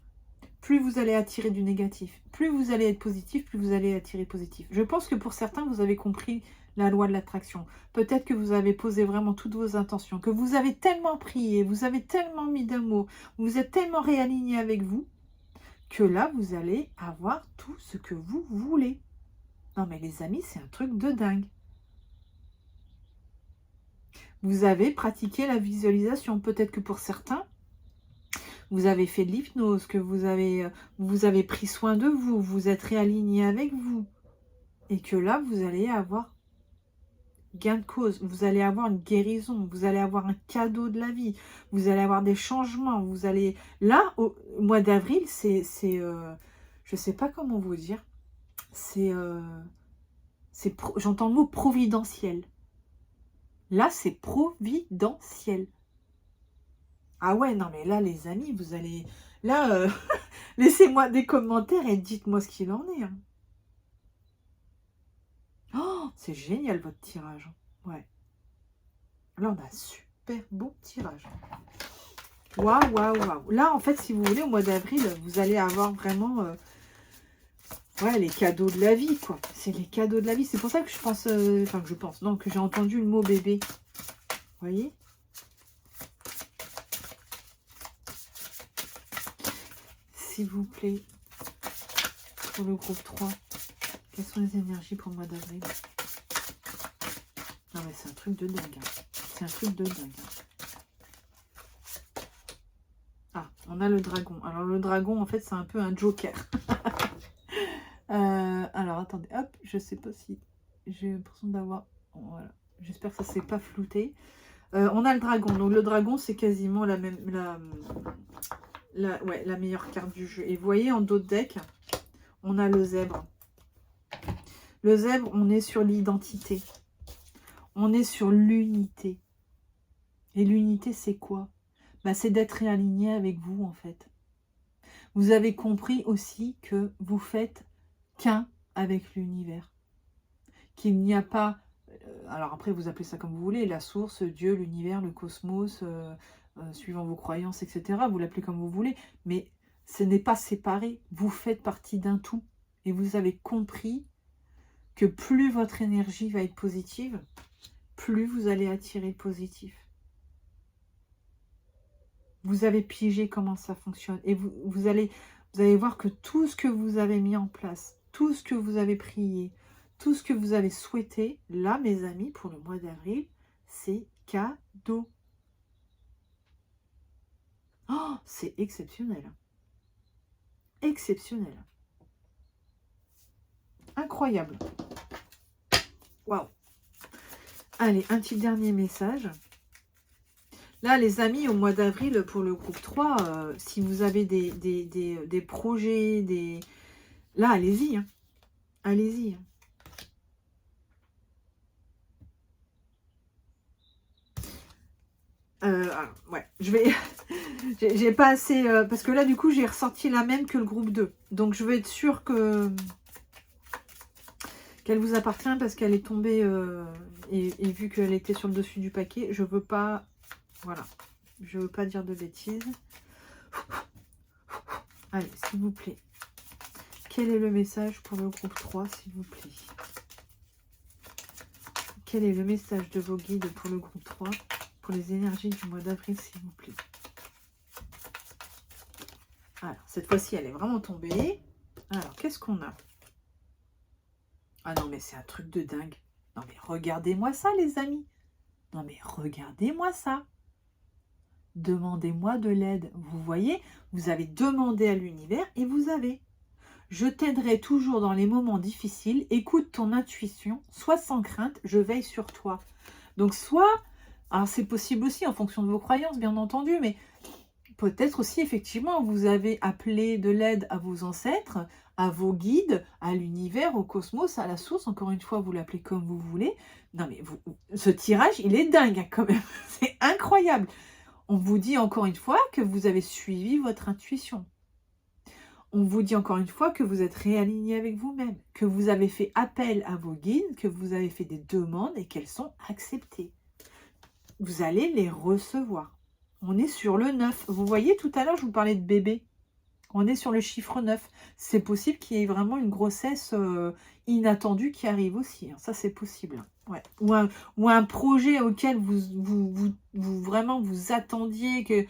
plus vous allez attirer du négatif. Plus vous allez être positif, plus vous allez attirer positif. Je pense que pour certains, vous avez compris la loi de l'attraction. Peut-être que vous avez posé vraiment toutes vos intentions, que vous avez tellement prié, vous avez tellement mis d'amour, vous êtes tellement réaligné avec vous, que là, vous allez avoir tout ce que vous voulez. Non mais les amis, c'est un truc de dingue. Vous avez pratiqué la visualisation. Peut-être que pour certains, vous avez fait de l'hypnose, que vous avez pris soin de vous, vous êtes réaligné avec vous. Et que là, vous allez avoir gain de cause, vous allez avoir une guérison, vous allez avoir un cadeau de la vie, vous allez avoir des changements, vous allez... Là, au mois d'avril, je sais pas comment vous dire, j'entends le mot providentiel. Là, c'est providentiel. Ah ouais, non mais là, les amis, vous allez... Là, laissez-moi des commentaires et dites-moi ce qu'il en est. Hein. Oh, c'est génial votre tirage. Ouais. Là, on a un super beau tirage. Waouh, waouh, waouh. Là, en fait, si vous voulez, au mois d'avril, vous allez avoir vraiment... ouais, les cadeaux de la vie, quoi. C'est les cadeaux de la vie. C'est pour ça que je pense... Enfin, que je pense. Non, que j'ai entendu le mot bébé. Vous voyez? S'il vous plaît, pour le groupe 3, quelles sont les énergies pour le mois d'avril? Non, mais c'est un truc de dingue. Hein. C'est un truc de dingue. Ah, on a le dragon. Alors, le dragon, en fait, c'est un peu un joker. Alors, attendez. Hop, je sais pas si... J'ai l'impression d'avoir... Voilà. J'espère que ça ne s'est pas flouté. On a le dragon. Donc, le dragon, c'est quasiment la même... Ouais, la meilleure carte du jeu. Et vous voyez, en dos de deck, on a le zèbre. Le zèbre, on est sur l'identité. On est sur l'unité. Et l'unité, c'est quoi? Bah, c'est d'être réaligné avec vous, en fait. Vous avez compris aussi que vous faites qu'un avec l'univers. Qu'il n'y a pas... alors après, vous appelez ça comme vous voulez, la source, Dieu, l'univers, le cosmos, suivant vos croyances, etc. Vous l'appelez comme vous voulez, mais ce n'est pas séparé. Vous faites partie d'un tout. Et vous avez compris que plus votre énergie va être positive, plus vous allez attirer le positif. Vous avez pigé comment ça fonctionne. Et vous allez voir que tout ce que vous avez mis en place, tout ce que vous avez prié, tout ce que vous avez souhaité, là, mes amis, pour le mois d'avril, c'est cadeau. Oh, c'est exceptionnel. Exceptionnel. incroyable. Waouh. Allez, un petit dernier message. Là, les amis, au mois d'avril, pour le groupe 3, si vous avez des projets, là, allez-y. Hein. Allez-y. Hein. Alors, ouais, je vais... j'ai pas assez... parce que là, du coup, j'ai ressorti la même que le groupe 2. Donc, je veux être sûre que... qu'elle vous appartient parce qu'elle est tombée... et vu qu'elle était sur le dessus du paquet, je veux pas... Voilà. Je veux pas dire de bêtises. Allez, s'il vous plaît. Quel est le message pour le groupe 3, s'il vous plaît? Quel est le message de vos guides pour le groupe 3, pour les énergies du mois d'avril, s'il vous plaît? Alors, cette fois-ci, elle est vraiment tombée. Alors, qu'est-ce qu'on a? Ah non, mais c'est un truc de dingue. Non, mais regardez-moi ça, les amis. Non, mais regardez-moi ça. Demandez-moi de l'aide. Vous voyez, vous avez demandé à l'univers et vous avez. Je t'aiderai toujours dans les moments difficiles. Écoute ton intuition. Sois sans crainte. Je veille sur toi. Donc, soit, alors c'est possible aussi en fonction de vos croyances, bien entendu, mais peut-être aussi, effectivement, vous avez appelé de l'aide à vos ancêtres, à vos guides, à l'univers, au cosmos, à la source. Encore une fois, vous l'appelez comme vous voulez. Non, mais ce tirage, il est dingue, hein, quand même. C'est incroyable. On vous dit encore une fois que vous avez suivi votre intuition. On vous dit encore une fois que vous êtes réaligné avec vous-même, que vous avez fait appel à vos guides, que vous avez fait des demandes et qu'elles sont acceptées. Vous allez les recevoir. On est sur le 9. Vous voyez, tout à l'heure, je vous parlais de bébé. On est sur le chiffre 9. C'est possible qu'il y ait vraiment une grossesse inattendue qui arrive aussi. Hein. Ça, c'est possible. Ouais. Ou un projet auquel vous vraiment vous attendiez, que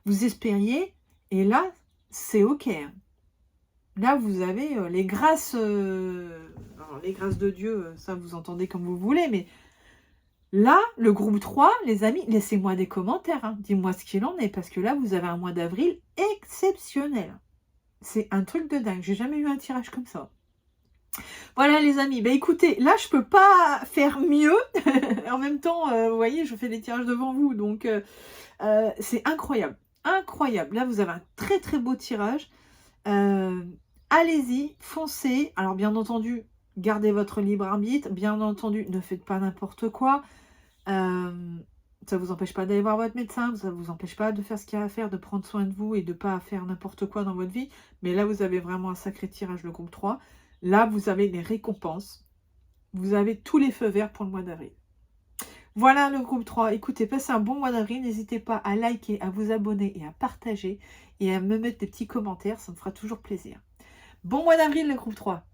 vous espériez. Et là, c'est OK. Hein. Là, vous avez les grâces... alors, les grâces de Dieu, ça, vous entendez comme vous voulez, mais... Là, le groupe 3, les amis, laissez-moi des commentaires. Hein. Dis-moi ce qu'il en est, parce que là, vous avez un mois d'avril exceptionnel. C'est un truc de dingue. J'ai jamais eu un tirage comme ça. Voilà, les amis. Bah, écoutez, là, je peux pas faire mieux. En même temps, vous voyez, je fais des tirages devant vous. Donc, c'est incroyable. Incroyable. Là, vous avez un très, très beau tirage. Allez-y, foncez. Alors, bien entendu, gardez votre libre arbitre. Bien entendu, ne faites pas n'importe quoi. Ça ne vous empêche pas d'aller voir votre médecin, ça ne vous empêche pas de faire ce qu'il y a à faire, de prendre soin de vous et de ne pas faire n'importe quoi dans votre vie. Mais là, vous avez vraiment un sacré tirage, le groupe 3. Là, vous avez les récompenses. Vous avez tous les feux verts pour le mois d'avril. Voilà le groupe 3. Écoutez, passez un bon mois d'avril. N'hésitez pas à liker, à vous abonner et à partager. Et à me mettre des petits commentaires, ça me fera toujours plaisir. Bon mois d'avril, le groupe 3.